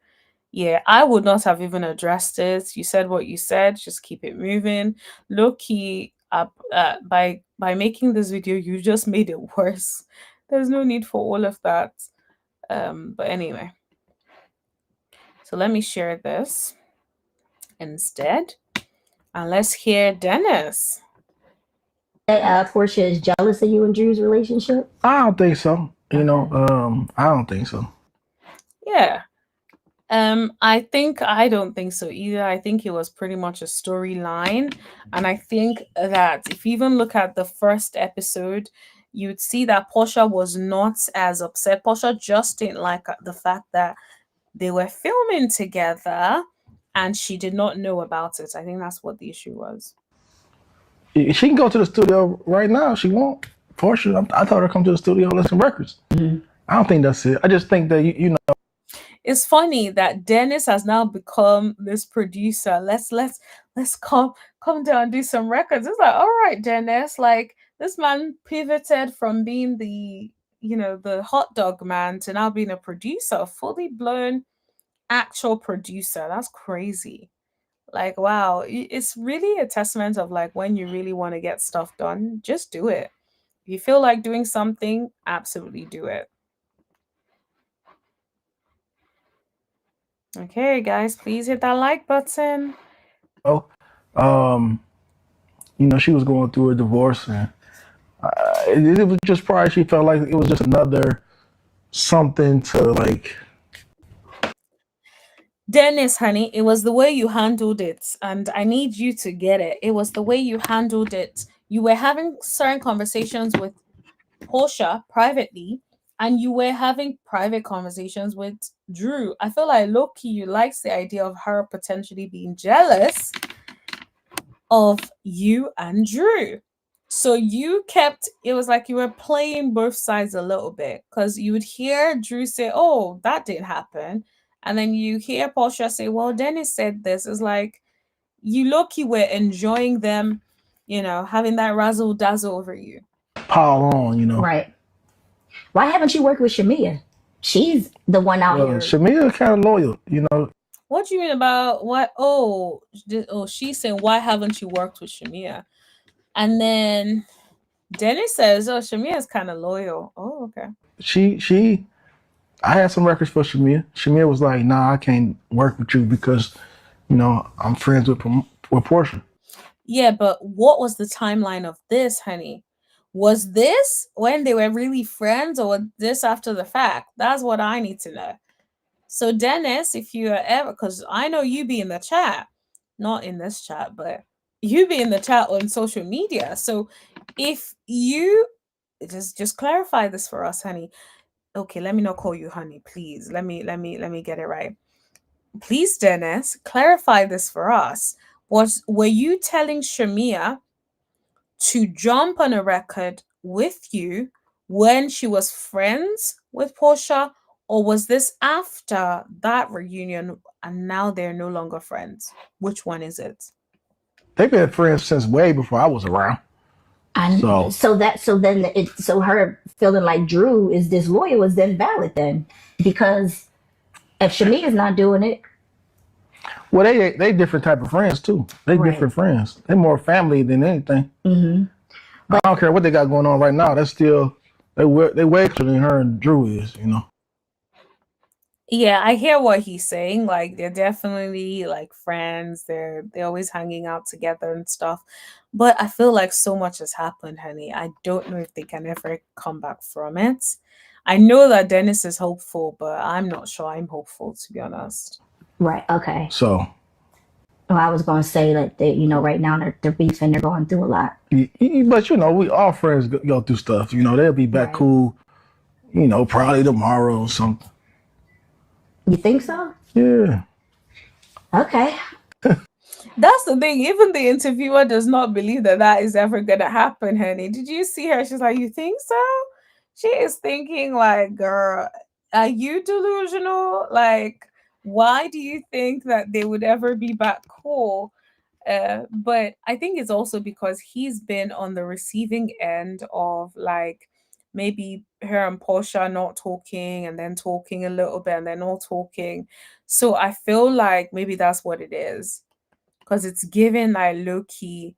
yeah, I would not have even addressed it. You said what you said. Just keep it moving. Low-key, by making this video, you just made it worse. There's no need for all of that. But anyway. So let me share this instead. And let's hear Dennis. Portia is jealous of you and Drew's relationship? I don't think so. I don't think so. Yeah. I don't think so either. I think it was pretty much a storyline. And I think that if you even look at the first episode, you would see that Portia was not as upset. Portia just didn't like the fact that they were filming together and she did not know about it. I think that's what the issue was. She can go to the studio right now. She won't. Portia, I told her to come to the studio and listen to records. Mm-hmm. I don't think that's it. I just think that you know. It's funny that Dennis has now become this producer. Let's come down and do some records. It's like, all right, Dennis. Like, this man pivoted from being the hot dog man to now being a producer, a fully blown actual producer. That's crazy. Like, wow, it's really a testament of like when you really want to get stuff done, just do it. If you feel like doing something, absolutely do it. Okay, guys, please hit that like button. She was going through a divorce, and it was just probably she felt like it was just another something to like. Dennis, honey, it was the way you handled it, and I need you to get it. It was the way you handled it. You were having certain conversations with Portia privately, and you were having private conversations with Drew. I feel like Loki likes the idea of her potentially being jealous of you and Drew. So it was like you were playing both sides a little bit because you would hear Drew say, oh, that didn't happen. And then you hear Portia say, well, Dennis said this. It's like you low-key were enjoying them, having that razzle dazzle over you. Pile on. Right. Why haven't you worked with Shamia? She's the one out here. Shamia kind of loyal, What do you mean about what? She said, why haven't you worked with Shamia? And then Dennis says, oh, Shamia is kind of loyal. Oh, okay. I had some records for Shamia. Shamia was like, nah, I can't work with you because, I'm friends with Portia. Yeah, but what was the timeline of this, honey? Was this when they were really friends or was this after the fact? That's what I need to know. So Dennis, if you are ever, because I know you be in the chat, not in this chat, but you be in the chat on social media. So if you just clarify this for us, honey. Okay, let me not call you honey, please. Let me get it right. Please, Dennis, clarify this for us. Were you telling Shamia to jump on a record with you when she was friends with Portia, or was this after that reunion and now they're no longer friends? Which one is it? They've been friends since way before I was around. And so her feeling like Drew is disloyal is then valid then, because if Shamia's not doing it. Well, they different type of friends too. They different friends. They're more family than anything. Mm-hmm. But I don't care what they got going on right now. That's still they way closer than her and Drew is. Yeah, I hear what he's saying. Like they're definitely like friends. They're always hanging out together and stuff. But I feel like so much has happened, honey. I don't know if they can ever come back from it. I know that Dennis is hopeful, but I'm not sure I'm hopeful, to be honest. Right. Okay. So, Well, I was going to say that they, right now they're beefing, they're going through a lot. but we all friends go through stuff. They'll be back Right. cool. Probably tomorrow or something. You think so? Yeah. Okay. That's the thing. Even the interviewer does not believe that that is ever going to happen, honey. Did you see her? She's like, "You think so?" She is thinking, like, girl, are you delusional? Like, why do you think that they would ever be back cool? But I think it's also because he's been on the receiving end of like maybe her and Portia not talking and then talking a little bit and then not talking. So I feel like maybe that's what it is because it's given like low key,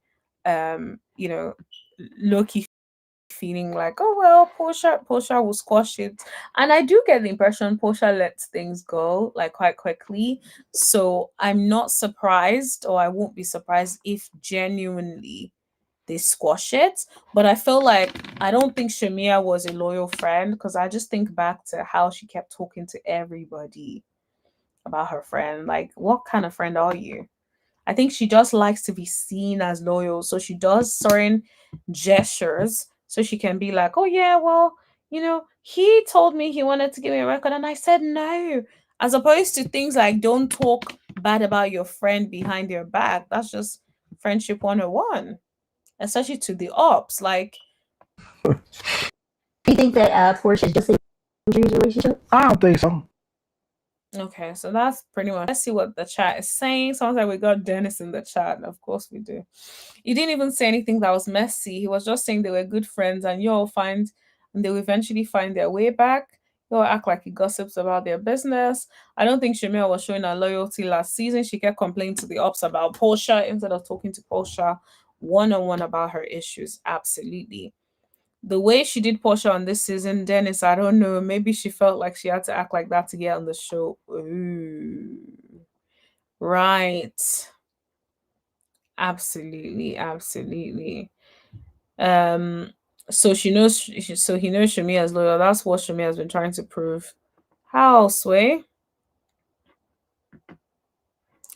you know, low key feeling like, oh well, Portia will squash it, and I do get the impression Portia lets things go like quite quickly. So I'm not surprised, or I won't be surprised if genuinely they squash it. But I feel like I don't think Shamia was a loyal friend because I just think back to how she kept talking to everybody about her friend. Like, what kind of friend are you? I think she just likes to be seen as loyal. So she does certain gestures so she can be like, oh, yeah, well, he told me he wanted to give me a record and I said no. As opposed to things like don't talk bad about your friend behind their back. That's just friendship 101, especially to the ops. Like, Do you think that Portia is just in Drew's relationship? I don't think so. okay, so that's pretty much. Let's see what the chat is saying. Sounds like we got Dennis in the chat. Of course we do. He didn't even say anything that was messy. He was just saying they were good friends and and they will eventually find their way back. You'll act like he gossips about their business. I don't think Shamil was showing her loyalty last season. She kept complaining to the ops about Portia instead of talking to Portia one on one about her issues. Absolutely. The way she did Portia on this season, Dennis, I don't know. Maybe she felt like she had to act like that to get on the show. Ooh. Right. Absolutely, absolutely. Um, so she knows, so he knows Shamia is loyal. That's what Shamia has been trying to prove. How else, way?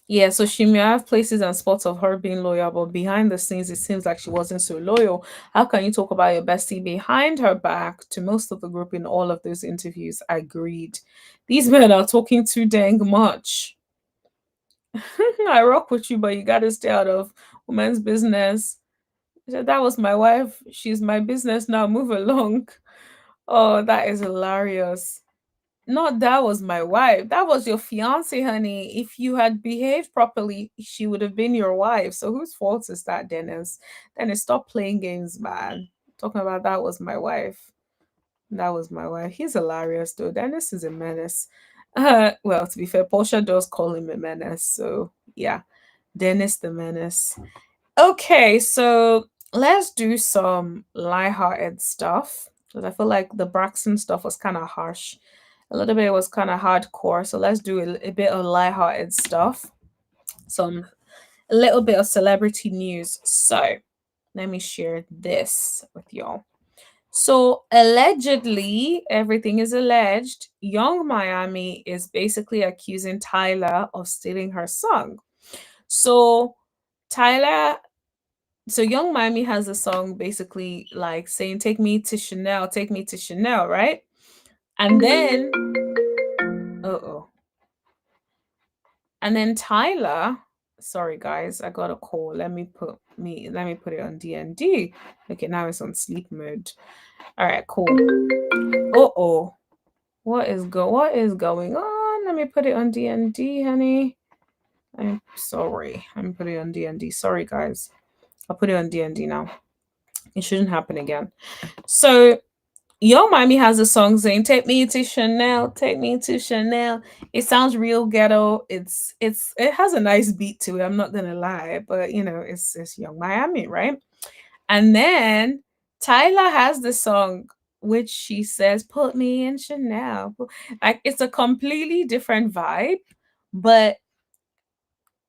Yeah, so she may have places and spots of her being loyal, but behind the scenes, it seems like she wasn't so loyal. How can you talk about your bestie behind her back to most of the group in all of those interviews? Agreed. These men are talking too dang much. I rock with you, but you gotta stay out of women's business. She said, that was my wife. She's my business now. Move along. Oh, that is hilarious. Not that was my wife. That was your fiance, honey. If you had behaved properly, she would have been your wife. So whose fault is that, Dennis? Dennis, stop playing games, man. Talking about that was my wife. That was my wife. He's hilarious, though. Dennis is a menace. Well, to be fair, Portia does call him a menace. So yeah, Dennis the menace. Okay, so let's do some lighthearted stuff because I feel like the Braxton stuff was kind of harsh. A little bit was kind of hardcore. So let's do a bit of lighthearted stuff. Some a little bit of celebrity news. So let me share this with y'all. So allegedly, everything is alleged. Young Miami is basically accusing Tyler of stealing her song. So Tyler so Young Miami has a song basically like saying take me to Chanel, right? And then uh-oh. And then Tyler, sorry guys, I got a call. Let me put it on DND. Okay, now it's on sleep mode. All right, cool. Uh-oh. What is going on? Let me put it on DND, honey. I'm sorry. I'm putting it on DND. Sorry guys. I'll put it on DND now. It shouldn't happen again. So Yo Miami has a song saying "Take me to Chanel, take me to Chanel." It sounds real ghetto. It has a nice beat to it. I'm not gonna lie, but it's Young Miami, right? And then Tyler has the song which she says, "Put me in Chanel." Like it's a completely different vibe, but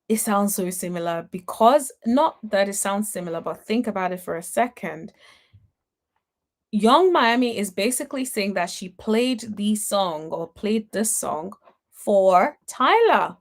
it sounds so similar because not that it sounds similar, but think about it for a second. Young Miami is basically saying that she played the song or played this song for Tyler.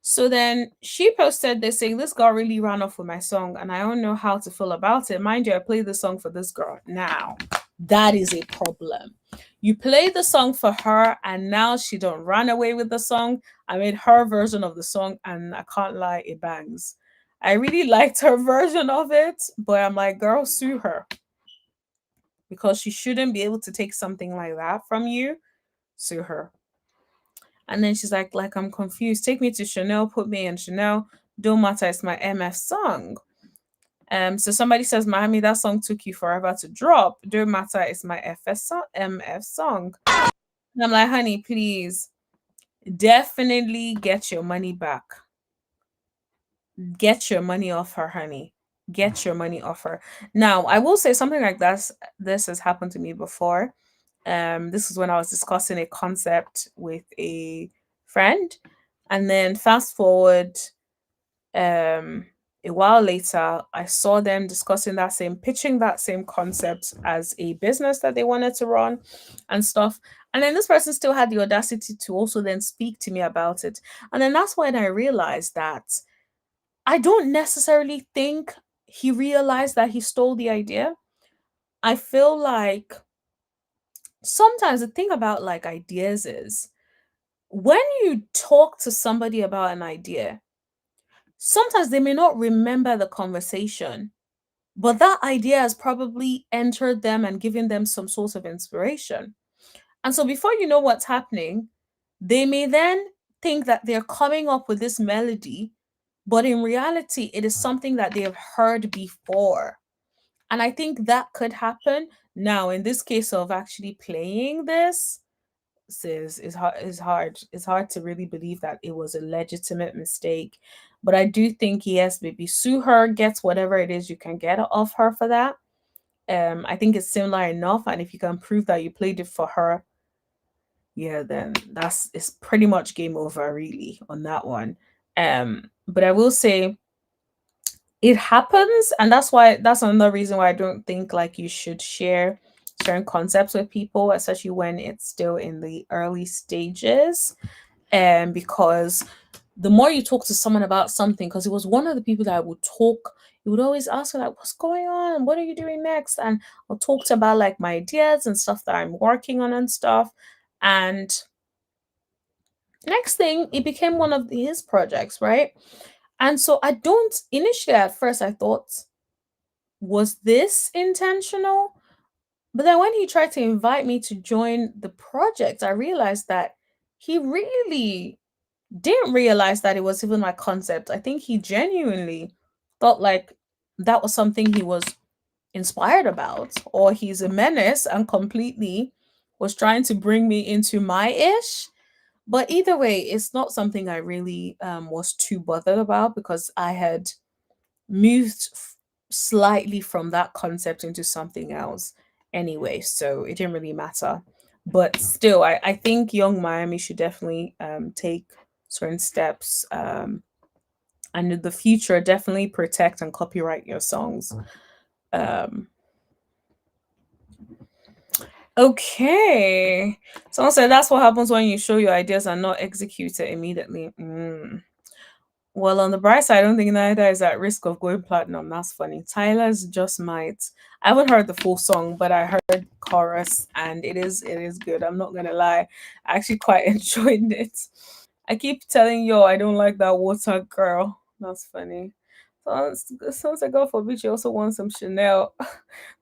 So then she posted this saying, "This girl really ran off with my song, and I don't know how to feel about it. Mind you, I played the song for this girl." Now, that is a problem. You played the song for her, and now she don't run away with the song. I made her version of the song, and I can't lie, it bangs. I really liked her version of it, but I'm like, girl, sue her because she shouldn't be able to take something like that from you. Sue her. And then she's like I'm confused. Take me to Chanel, put me in Chanel. Don't matter, it's my MF song. So somebody says, Miami, that song took you forever to drop. Don't matter, it's my MF song. And I'm like, honey, please, definitely get your money back. Get your money off her, honey. Get your money off her. Now, I will say something like this. This has happened to me before. This is when I was discussing a concept with a friend, and then fast forward um a while later, I saw them discussing pitching that same concept as a business that they wanted to run and stuff. And then this person still had the audacity to also then speak to me about it. And then that's when I realized that I don't necessarily think he realized that he stole the idea. I feel like sometimes the thing about like ideas is when you talk to somebody about an idea, sometimes they may not remember the conversation, but that idea has probably entered them and given them some sort of inspiration. And so before you know what's happening, they may then think that they're coming up with this melody, but in reality, it is something that they have heard before. And I think that could happen. Now, in this case of actually playing this, it's hard to really believe that it was a legitimate mistake. But I do think yes, maybe sue her, get whatever it is you can get off her for that. I think it's similar enough, and if you can prove that you played it for her, yeah, then it's pretty much game over really on that one. But I will say it happens, and that's another reason why I don't think like you should share certain concepts with people, especially when it's still in the early stages. Because the more you talk to someone about something, because it was one of the people that I would talk, you would always ask her like, "What's going on? What are you doing next?" And I'll talk to about like my ideas and stuff that I'm working on and stuff. And next thing, it became one of his projects, right? And so I don't initially at first I thought, was this intentional? But then when he tried to invite me to join the project, I realized that he really didn't realize that it was even my concept. I think he genuinely thought like that was something he was inspired about, or he's a menace and completely was trying to bring me into my ish. But either way, it's not something I really was too bothered about because I had moved slightly from that concept into something else anyway, so it didn't really matter. But still, I think young Miami should definitely take certain steps, and in the future definitely protect and copyright your songs. um okay, someone said that's what happens when you show your ideas and not execute it immediately. Well, on the bright side, I don't think neither is at risk of going platinum. That's funny. Tyler's just might. I haven't heard the full song, but I heard chorus, and it is good. I'm not gonna lie. I actually quite enjoyed it. I keep telling you I don't like that water girl. That's funny. Sounds like God forbid she also wants some Chanel.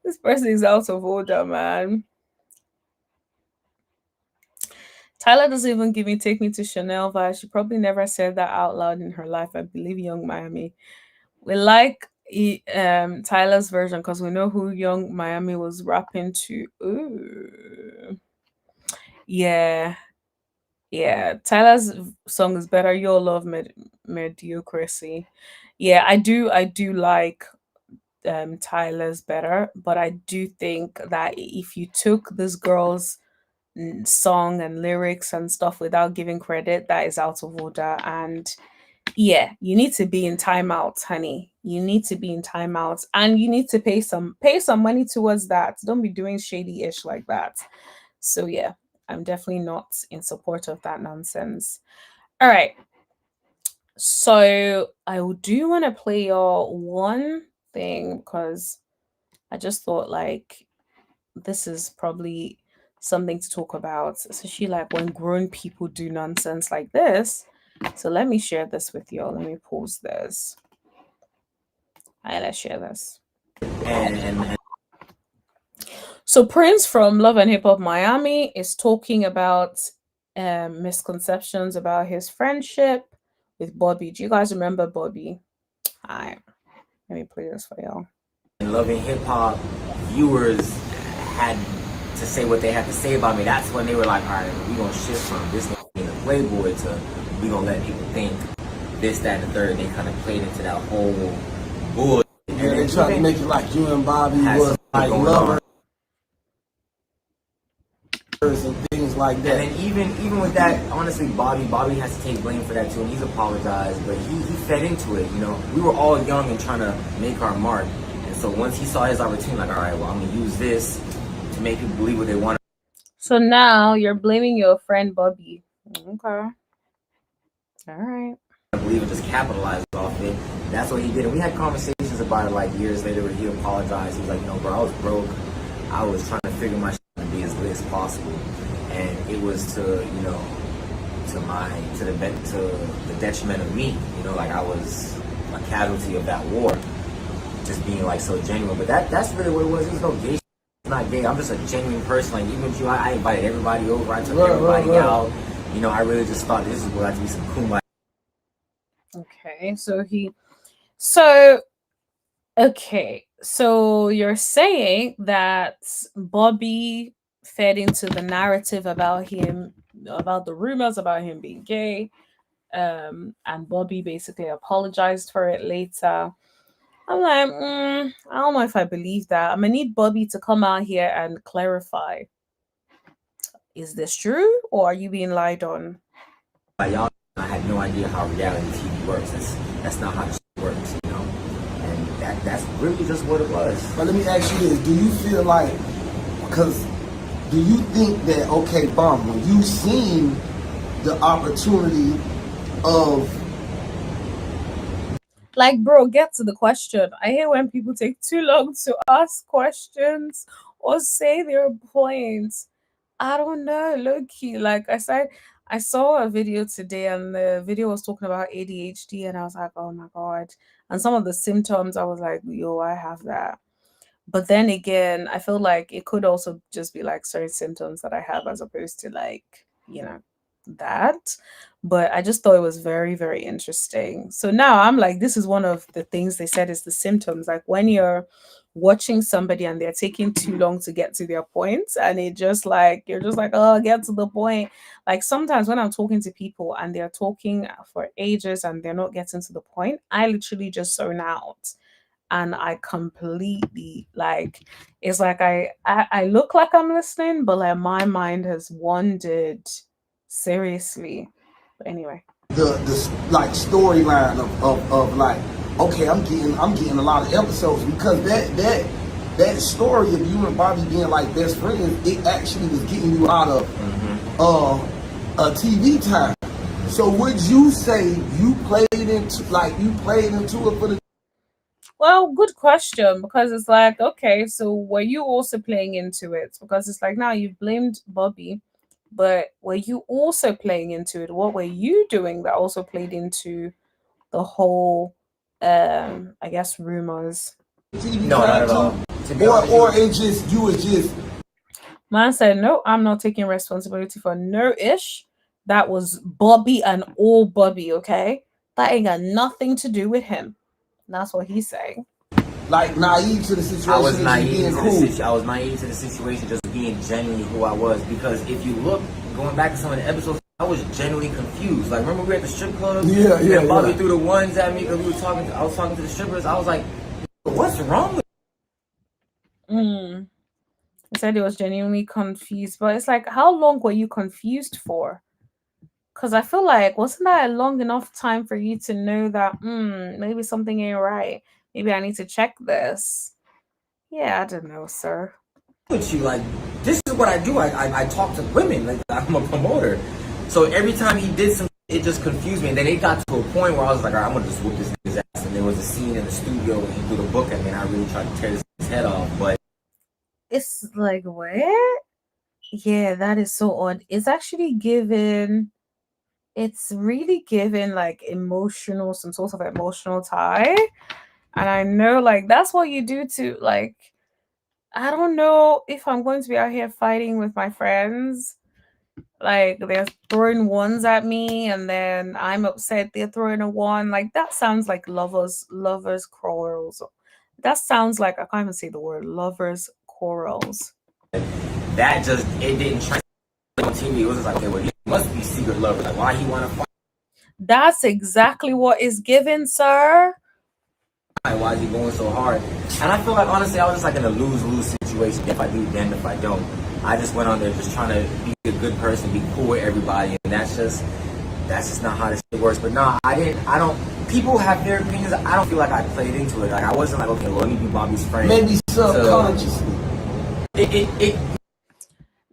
This person is out of order, man. Tyler doesn't even give me take me to Chanel vibe. She probably never said that out loud in her life. I believe Young Miami. We like Tyler's version because we know who Young Miami was rapping to. Ooh. Yeah. Yeah. Tyler's song is better. Your love mediocrity. Yeah, I do like Tyler's better, but I do think that if you took this girl's song and lyrics and stuff without giving credit, that is out of order. And yeah, you need to be in timeout, honey. You need to be in timeout, and you need to pay some money towards that. Don't be doing shady-ish like that. So yeah, I'm definitely not in support of that nonsense. All right. So I do want to play y'all one thing because I just thought like this is probably something to talk about, especially like when grown people do nonsense like this. So let me share this with y'all. Let me pause this. All right, let's share this. So Prince from Love and Hip Hop Miami is talking about misconceptions about his friendship with Bobby. Do you guys remember Bobby? All right, let me play this for y'all. Love and Hip Hop viewers had to say what they had to say about me. That's when they were like, all right, we're going to shift from this being a playboy to we're going to let people think this, that, and the third. They kind of played into that whole bull. Yeah, they tried to make it like you and Bobby was like lovers and things like that. And then even with that, honestly, Bobby has to take blame for that too, and he's apologized, but he fed into it, you know. We were all young and trying to make our mark. And so once he saw his opportunity, like, all right, well, I'm going to use this to make people believe what they want. So now you're blaming your friend Bobby. Okay. All right. I believe it, just capitalized off it. That's what he did. And we had conversations about it like years later where he apologized. He was like, you know, bro, I was broke. I was trying to figure my shit to be as lit as possible. And it was to, you know, to the detriment of me. You know, like I was a casualty of that war. Just being like so genuine. But that's really what it was. There's no gay shit. It's not gay. I'm just a genuine person. Like even with you, I invited everybody over. I took everybody out. You know, I really just thought this was going to be some kumbaya. Okay, so you're saying that Bobby fed into the narrative about him, about the rumors about him being gay, and Bobby basically apologized for it later. I'm like, I don't know if I believe that. I'm gonna need Bobby to come out here and clarify. Is this true, or are you being lied on? Y'all, I had no idea how reality TV works. That's not how it works, you know. And that's really just what it was. But let me ask you this: do you feel like, because do you think that when you seen the opportunity of, like, bro, get to the question. I hate when people take too long to ask questions or say their points. I don't know, low-key. Like I said, I saw a video today and the video was talking about ADHD and I was like, oh my God. And some of the symptoms, I was like, yo, I have that. But then again, I feel like it could also just be like certain symptoms that I have as opposed to like, you know, that. But I just thought it was very, very interesting. So now I'm like, this is one of the things they said is the symptoms. Like when you're watching somebody and they're taking too long to get to their points and it just like you're just like, oh, get to the point. Like sometimes when I'm talking to people and they're talking for ages and they're not getting to the point, I literally just zone out and I completely like it's like I look like I'm listening, but like my mind has wandered seriously. But anyway, the like storyline of like, okay, I'm getting a lot of episodes because that story of you and Bobby being like best friends, it actually was getting you out of a TV time. So would you say you played into it for the? well, good question, because it's like, okay, so were you also playing into it? Because it's like now you've blamed Bobby, but were you also playing into it? What were you doing that also played into the whole I guess rumors? No, not at all. Or it just you was just Man said, no, I'm not taking responsibility for no ish. That was Bobby and all Bobby, okay? That ain't got nothing to do with him. That's what he's saying. like naive to the situation. I was naive cool. To the situation, just being genuinely who I was. Because if you look, going back to some of the episodes, I was genuinely confused. Like remember we were at the strip club? Yeah. Bobby threw the ones at me because I was talking to the strippers. I was like, What's wrong with He said he was genuinely confused, but it's like, how long were you confused for? Because I feel like, wasn't that a long enough time for you to know that maybe something ain't right? Maybe I need to check this. Yeah, I don't know, sir. with you? Like, this is what I do. I talk to women. Like, I'm a promoter. So every time he did something, it just confused me. And then it got to a point where I was like, all right, I'm going to just whoop this nigga's ass. And there was a scene in the studio when he threw the book at me, and I really tried to tear his head off. But It's like, what? Yeah, that is so odd. It's actually given, it's really given like emotional, some sort of emotional tie. And I know like that's what you do to like, I don't know if I'm going to be out here fighting with my friends. Like they're throwing ones at me and then I'm upset they're throwing a one. Like that sounds like lovers quarrels. That sounds like, I can't even say the word, lovers quarrels. that just, it didn't translate on TV. It was just like, okay, well, he must be secret lovers. Like, why he want to fight? That's exactly what is given, sir. Why is he going so hard? And I feel like, honestly, I was just like in a lose-lose situation. If I do, damn if I don't. I just went on there just trying to be a good person, be cool with everybody, and that's just not how this shit works. But no, I don't, people have their opinions. I don't feel like I played into it. Like, I wasn't like, okay, well, let me be Bobby's friend. Maybe subconsciously.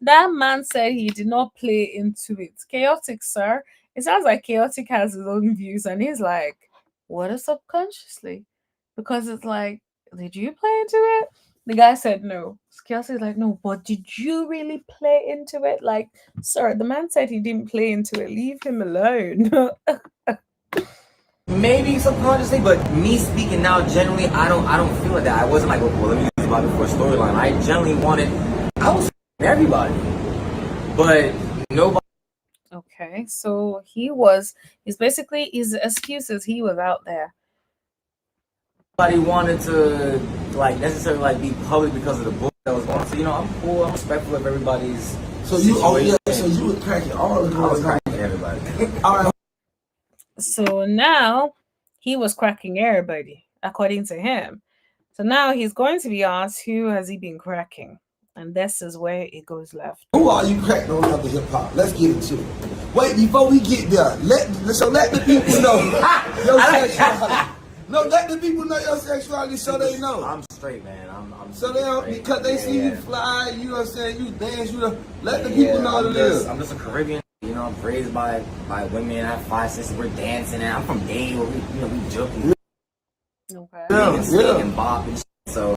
That man said he did not play into it. Chaotic, sir. It sounds like Chaotic has his own views, and he's like, what is subconsciously? Because it's like, did you play into it? The guy said no. Chaotic's like, no, but did you really play into it? Like, sir, the man said he didn't play into it. Leave him alone. Maybe subconsciously, but me speaking now, generally, I don't feel like that. I wasn't like, well, let me use it about it for a storyline. I generally wanted, I was everybody, but nobody. Okay, so he's basically, his excuses, he was out there. Nobody wanted to like necessarily like be public because of the book that was on. So I'm cool. I'm respectful of everybody's. So you, so you were cracking all the I was girls. cracking everybody. All right. So now he was cracking everybody, according to him. So now he's going to be asked, who has he been cracking? And this is where it goes left. Who are you cracking on other hip hop? Let's get into it. Wait, before we get there, let the people know your sexuality. No, let the people know your sexuality so they know. I'm straight, man. I'm so they don't, straight. because they see you fly, you know what I'm saying, you dance, let the people know what it is. I'm just a Caribbean, I'm raised by women. I have 5 sisters. We're dancing, and I'm from Dade where we joking. Okay. Yeah. And bop and shit, so.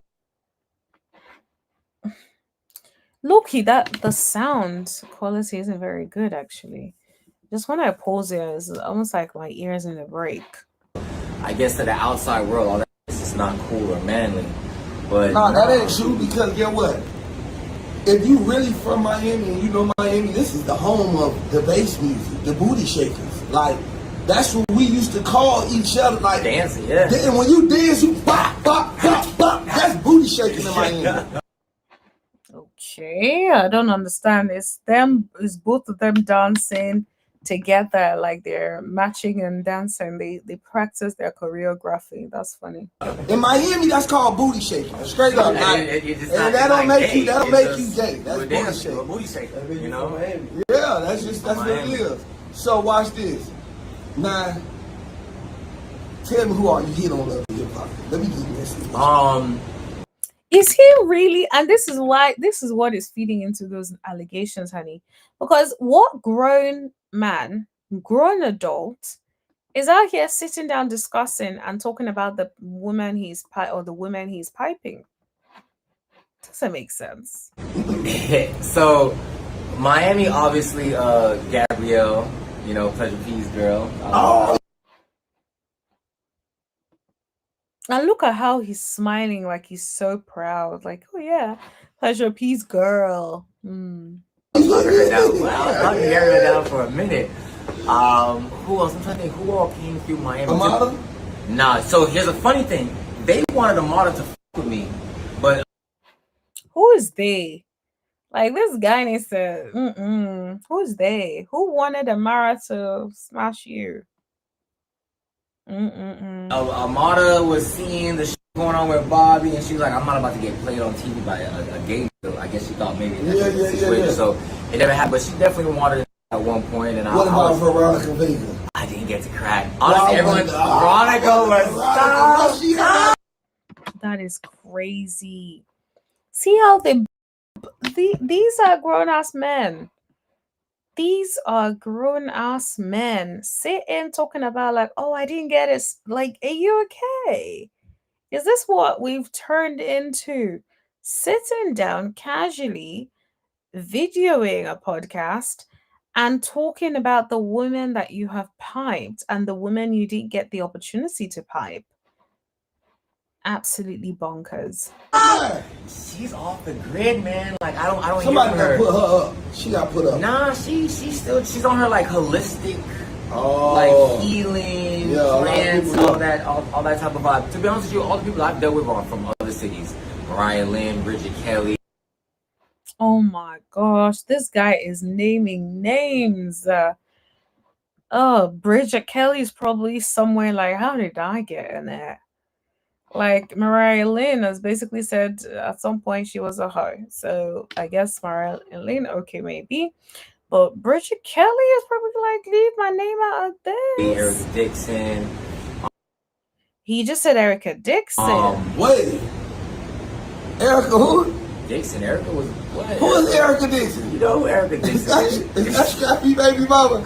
Low-key, that the sound quality isn't very good actually. Just when I pause it, it's almost like my ears in a break. I guess to the outside world, all that is just not cool or manly. But no, that ain't true, because get what? If you really from Miami and you know Miami, this is the home of the bass music, the booty shakers. Like, that's what we used to call each other. Like dancing, yeah. And when you dance, you bop, bop, bop, bop. That's booty shaking in Miami. Okay, I don't understand. It's both of them dancing together, like they're matching and dancing. They practice their choreography. That's funny. In Miami, that's called booty shaking. Straight up. And that don't make you gay. That's booty shaking. Yeah, that's what it is. So watch this. Now, tell me, who are you hit on love hip hop? Let me give you this. Is he really? And this is what is feeding into those allegations, honey. Because what grown adult is out here sitting down discussing and talking about the woman he's piping? Doesn't make sense. So Miami, obviously, Gabrielle, Pleasure P's girl. And look at how he's smiling, like he's so proud. Like, oh yeah, Pleasure P's girl. I was talking her down for a minute. Who else? I'm trying to think. Who all came through Miami? Amada? Nah. So here's a funny thing. They wanted Amada to fuck with me, but who is they? Like, this guy needs to. Who's they? Who wanted Amara to smash you? Amada was seeing the shit going going on with Bobby, and she was like, I'm not about to get played on TV by a gay dude. I guess she thought maybe that's the situation. So it never happened, but she definitely wanted it at one point. And what about Veronica Vega? I didn't get to crack. Honestly, Veronica was stop. That is crazy. See how these are grown-ass men. These are grown-ass men sitting talking about like, oh, I didn't get it. Like, are you okay? Is this what we've turned into? Sitting down casually, videoing a podcast, and talking about the women that you have piped and the women you didn't get the opportunity to pipe. Absolutely bonkers. She's off the grid, man. Like I don't. Somebody hear her. Put her up. She got put up. Nah, she's on her like holistic, like healing, trance, all that type of vibe. To be honest with you, all the people I've dealt with are from other cities. Mariah Lynn, Bridget Kelly. Oh my gosh, this guy is naming names. Bridget Kelly's probably somewhere like, how did I get in there? Like Mariah Lynn has basically said at some point she was a hoe. So I guess Mariah Lynn, okay, maybe. But Bridget Kelly is probably like, leave my name out of this. Erica Dixon. He just said Erica Dixon. Wait. Erica who? Dixon. Erica was what? Who is Erica Dixon? You know who Erica Dixon is? That's Scrappy Baby Mama.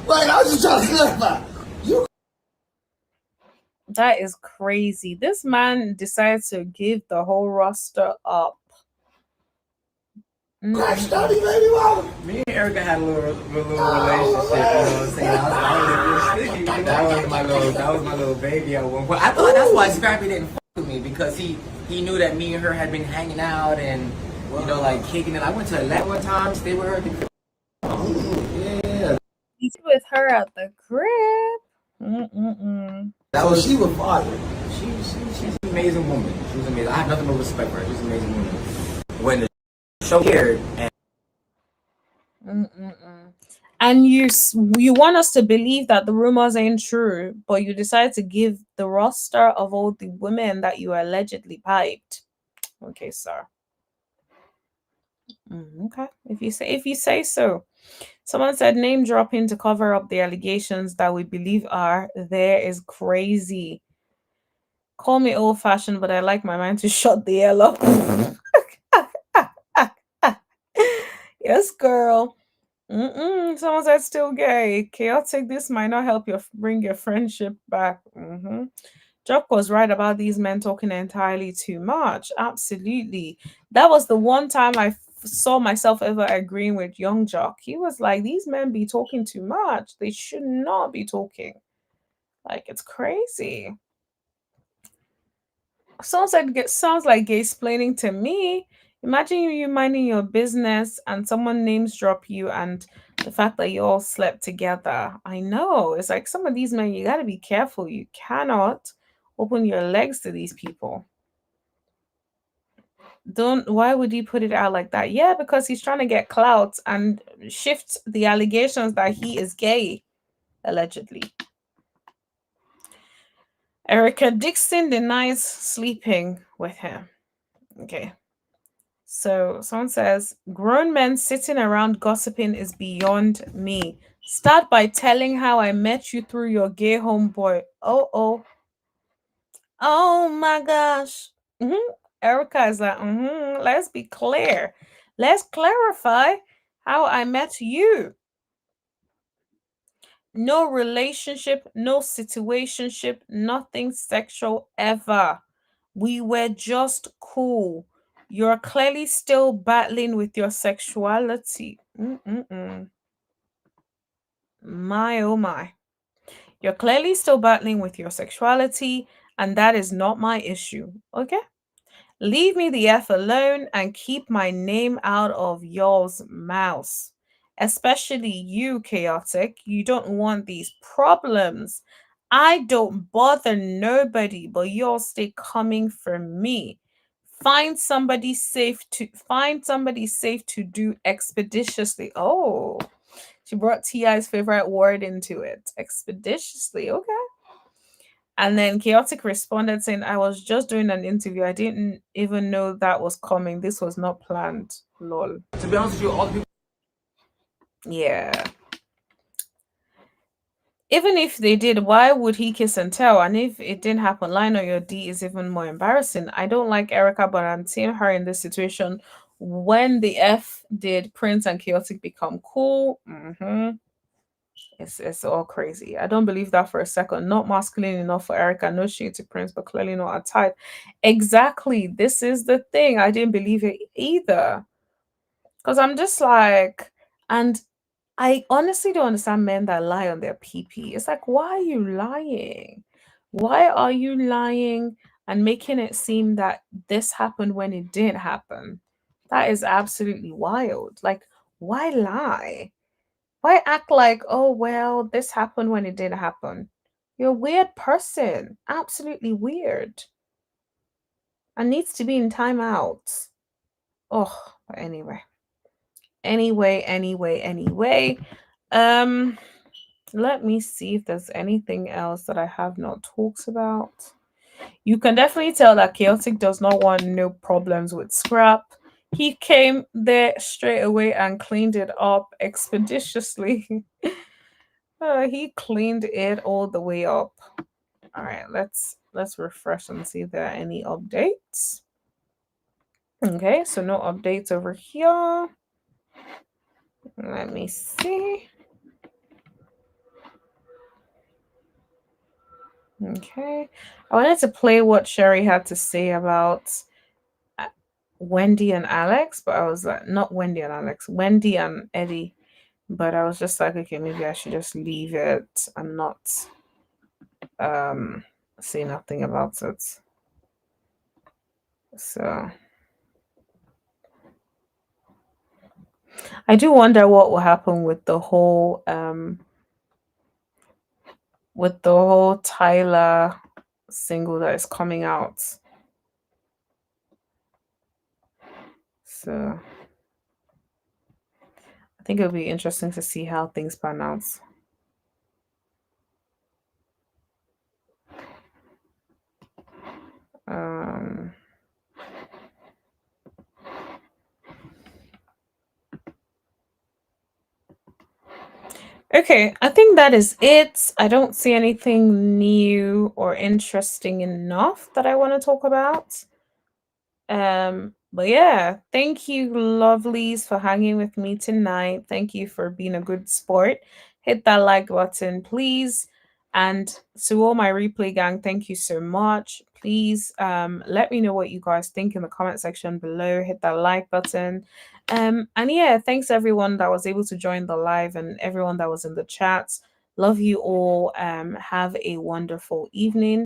Wait, I was just trying to clarify. That is crazy. This man decided to give the whole roster up. Scrappy Baby Mama. Me and Erica had a little relationship, you know what I'm saying? That was my little baby at one point. I thought that's why Scrappy didn't fuck with me, because he knew that me and her had been hanging out and you know, like kicking it. I went to Atlanta one time, stayed with her. Yeah. He's with her at the crib. That was she was fire. She's an amazing woman. She was amazing. I have nothing but respect for her. She's an amazing woman. When the show aired, and you want us to believe that the rumors ain't true, but you decide to give the roster of all the women that you allegedly piped. Okay, sir. Okay, if you say so. Someone said name dropping to cover up the allegations that we believe are there is crazy. Call me old fashioned, but I like my mind to shut the hell up. Yes, girl. Someone said still gay. Chaotic, this might not help you bring your friendship back. Jock was right about these men talking entirely too much. Absolutely. That was the one time I saw myself ever agreeing with young Jock. He was like, these men be talking too much. They should not be talking. Like, it's crazy. Someone said it sounds like gay explaining to me. Imagine you minding your business and someone names drop you and the fact that you all slept together. I know. It's like some of these men, you got to be careful. You cannot open your legs to these people. Why would he put it out like that? Yeah, because he's trying to get clout and shift the allegations that he is gay, allegedly. Erica Dixon denies sleeping with him. Okay. So someone says, grown men sitting around gossiping is beyond me. Start by telling how I met you through your gay homeboy. Oh my gosh. Erica is like, let's be clear. Let's clarify how I met you. No relationship, no situationship, nothing sexual ever. We were just cool. You're clearly still battling with your sexuality. My, oh my. You're clearly still battling with your sexuality, and that is not my issue. Okay? Leave me the F alone and keep my name out of y'all's mouths. Especially you, Chaotic. You don't want these problems. I don't bother nobody, but y'all stay coming for me. Find somebody safe to do expeditiously. Oh, she brought T.I.'s favorite word into it. Expeditiously. Okay. And then Chaotic responded saying, I was just doing an interview. I didn't even know that was coming. This was not planned. Lol. To be honest with you, all the people. Yeah. Even if they did, why would he kiss and tell? And if it didn't happen, lying on your D is even more embarrassing. I don't like Erica, but I'm team her in this situation. When the F did Prince and Chaotic become cool? It's all crazy. I don't believe that for a second. Not masculine enough for Erica. No shade to Prince, but clearly not a type. Exactly. This is the thing. I didn't believe it either. Because I'm just like, and I honestly don't understand men that lie on their PP. It's like, why are you lying? Why are you lying and making it seem that this happened when it didn't happen? That is absolutely wild. Like, why lie? Why act like, oh, well, this happened when it didn't happen? You're a weird person. Absolutely weird. And needs to be in timeout. Oh, but anyway. Anyway. Let me see if there's anything else that I have not talked about. You can definitely tell that Chaotic does not want no problems with Scrap. He came there straight away and cleaned it up expeditiously. He cleaned it all the way up. All right, let's refresh and see if there are any updates. Okay, so no updates over here. Let me see. Okay. I wanted to play what Sherry had to say about Wendy and Alex, but I was like, not Wendy and Alex, Wendy and Eddie. But I was just like, okay, maybe I should just leave it and not say nothing about it. So I do wonder what will happen with the whole Tyler single that is coming out. So I think it'll be interesting to see how things pan out. Okay, I think that is it. I don't see anything new or interesting enough that I want to talk about. But yeah, thank you, lovelies, for hanging with me tonight. Thank you for being a good sport. Hit that like button, please. And to all my replay gang, thank you so much. Please let me know what you guys think in the comment section below. Hit that like button. And yeah, thanks everyone that was able to join the live and everyone that was in the chat. Love you all. Have a wonderful evening.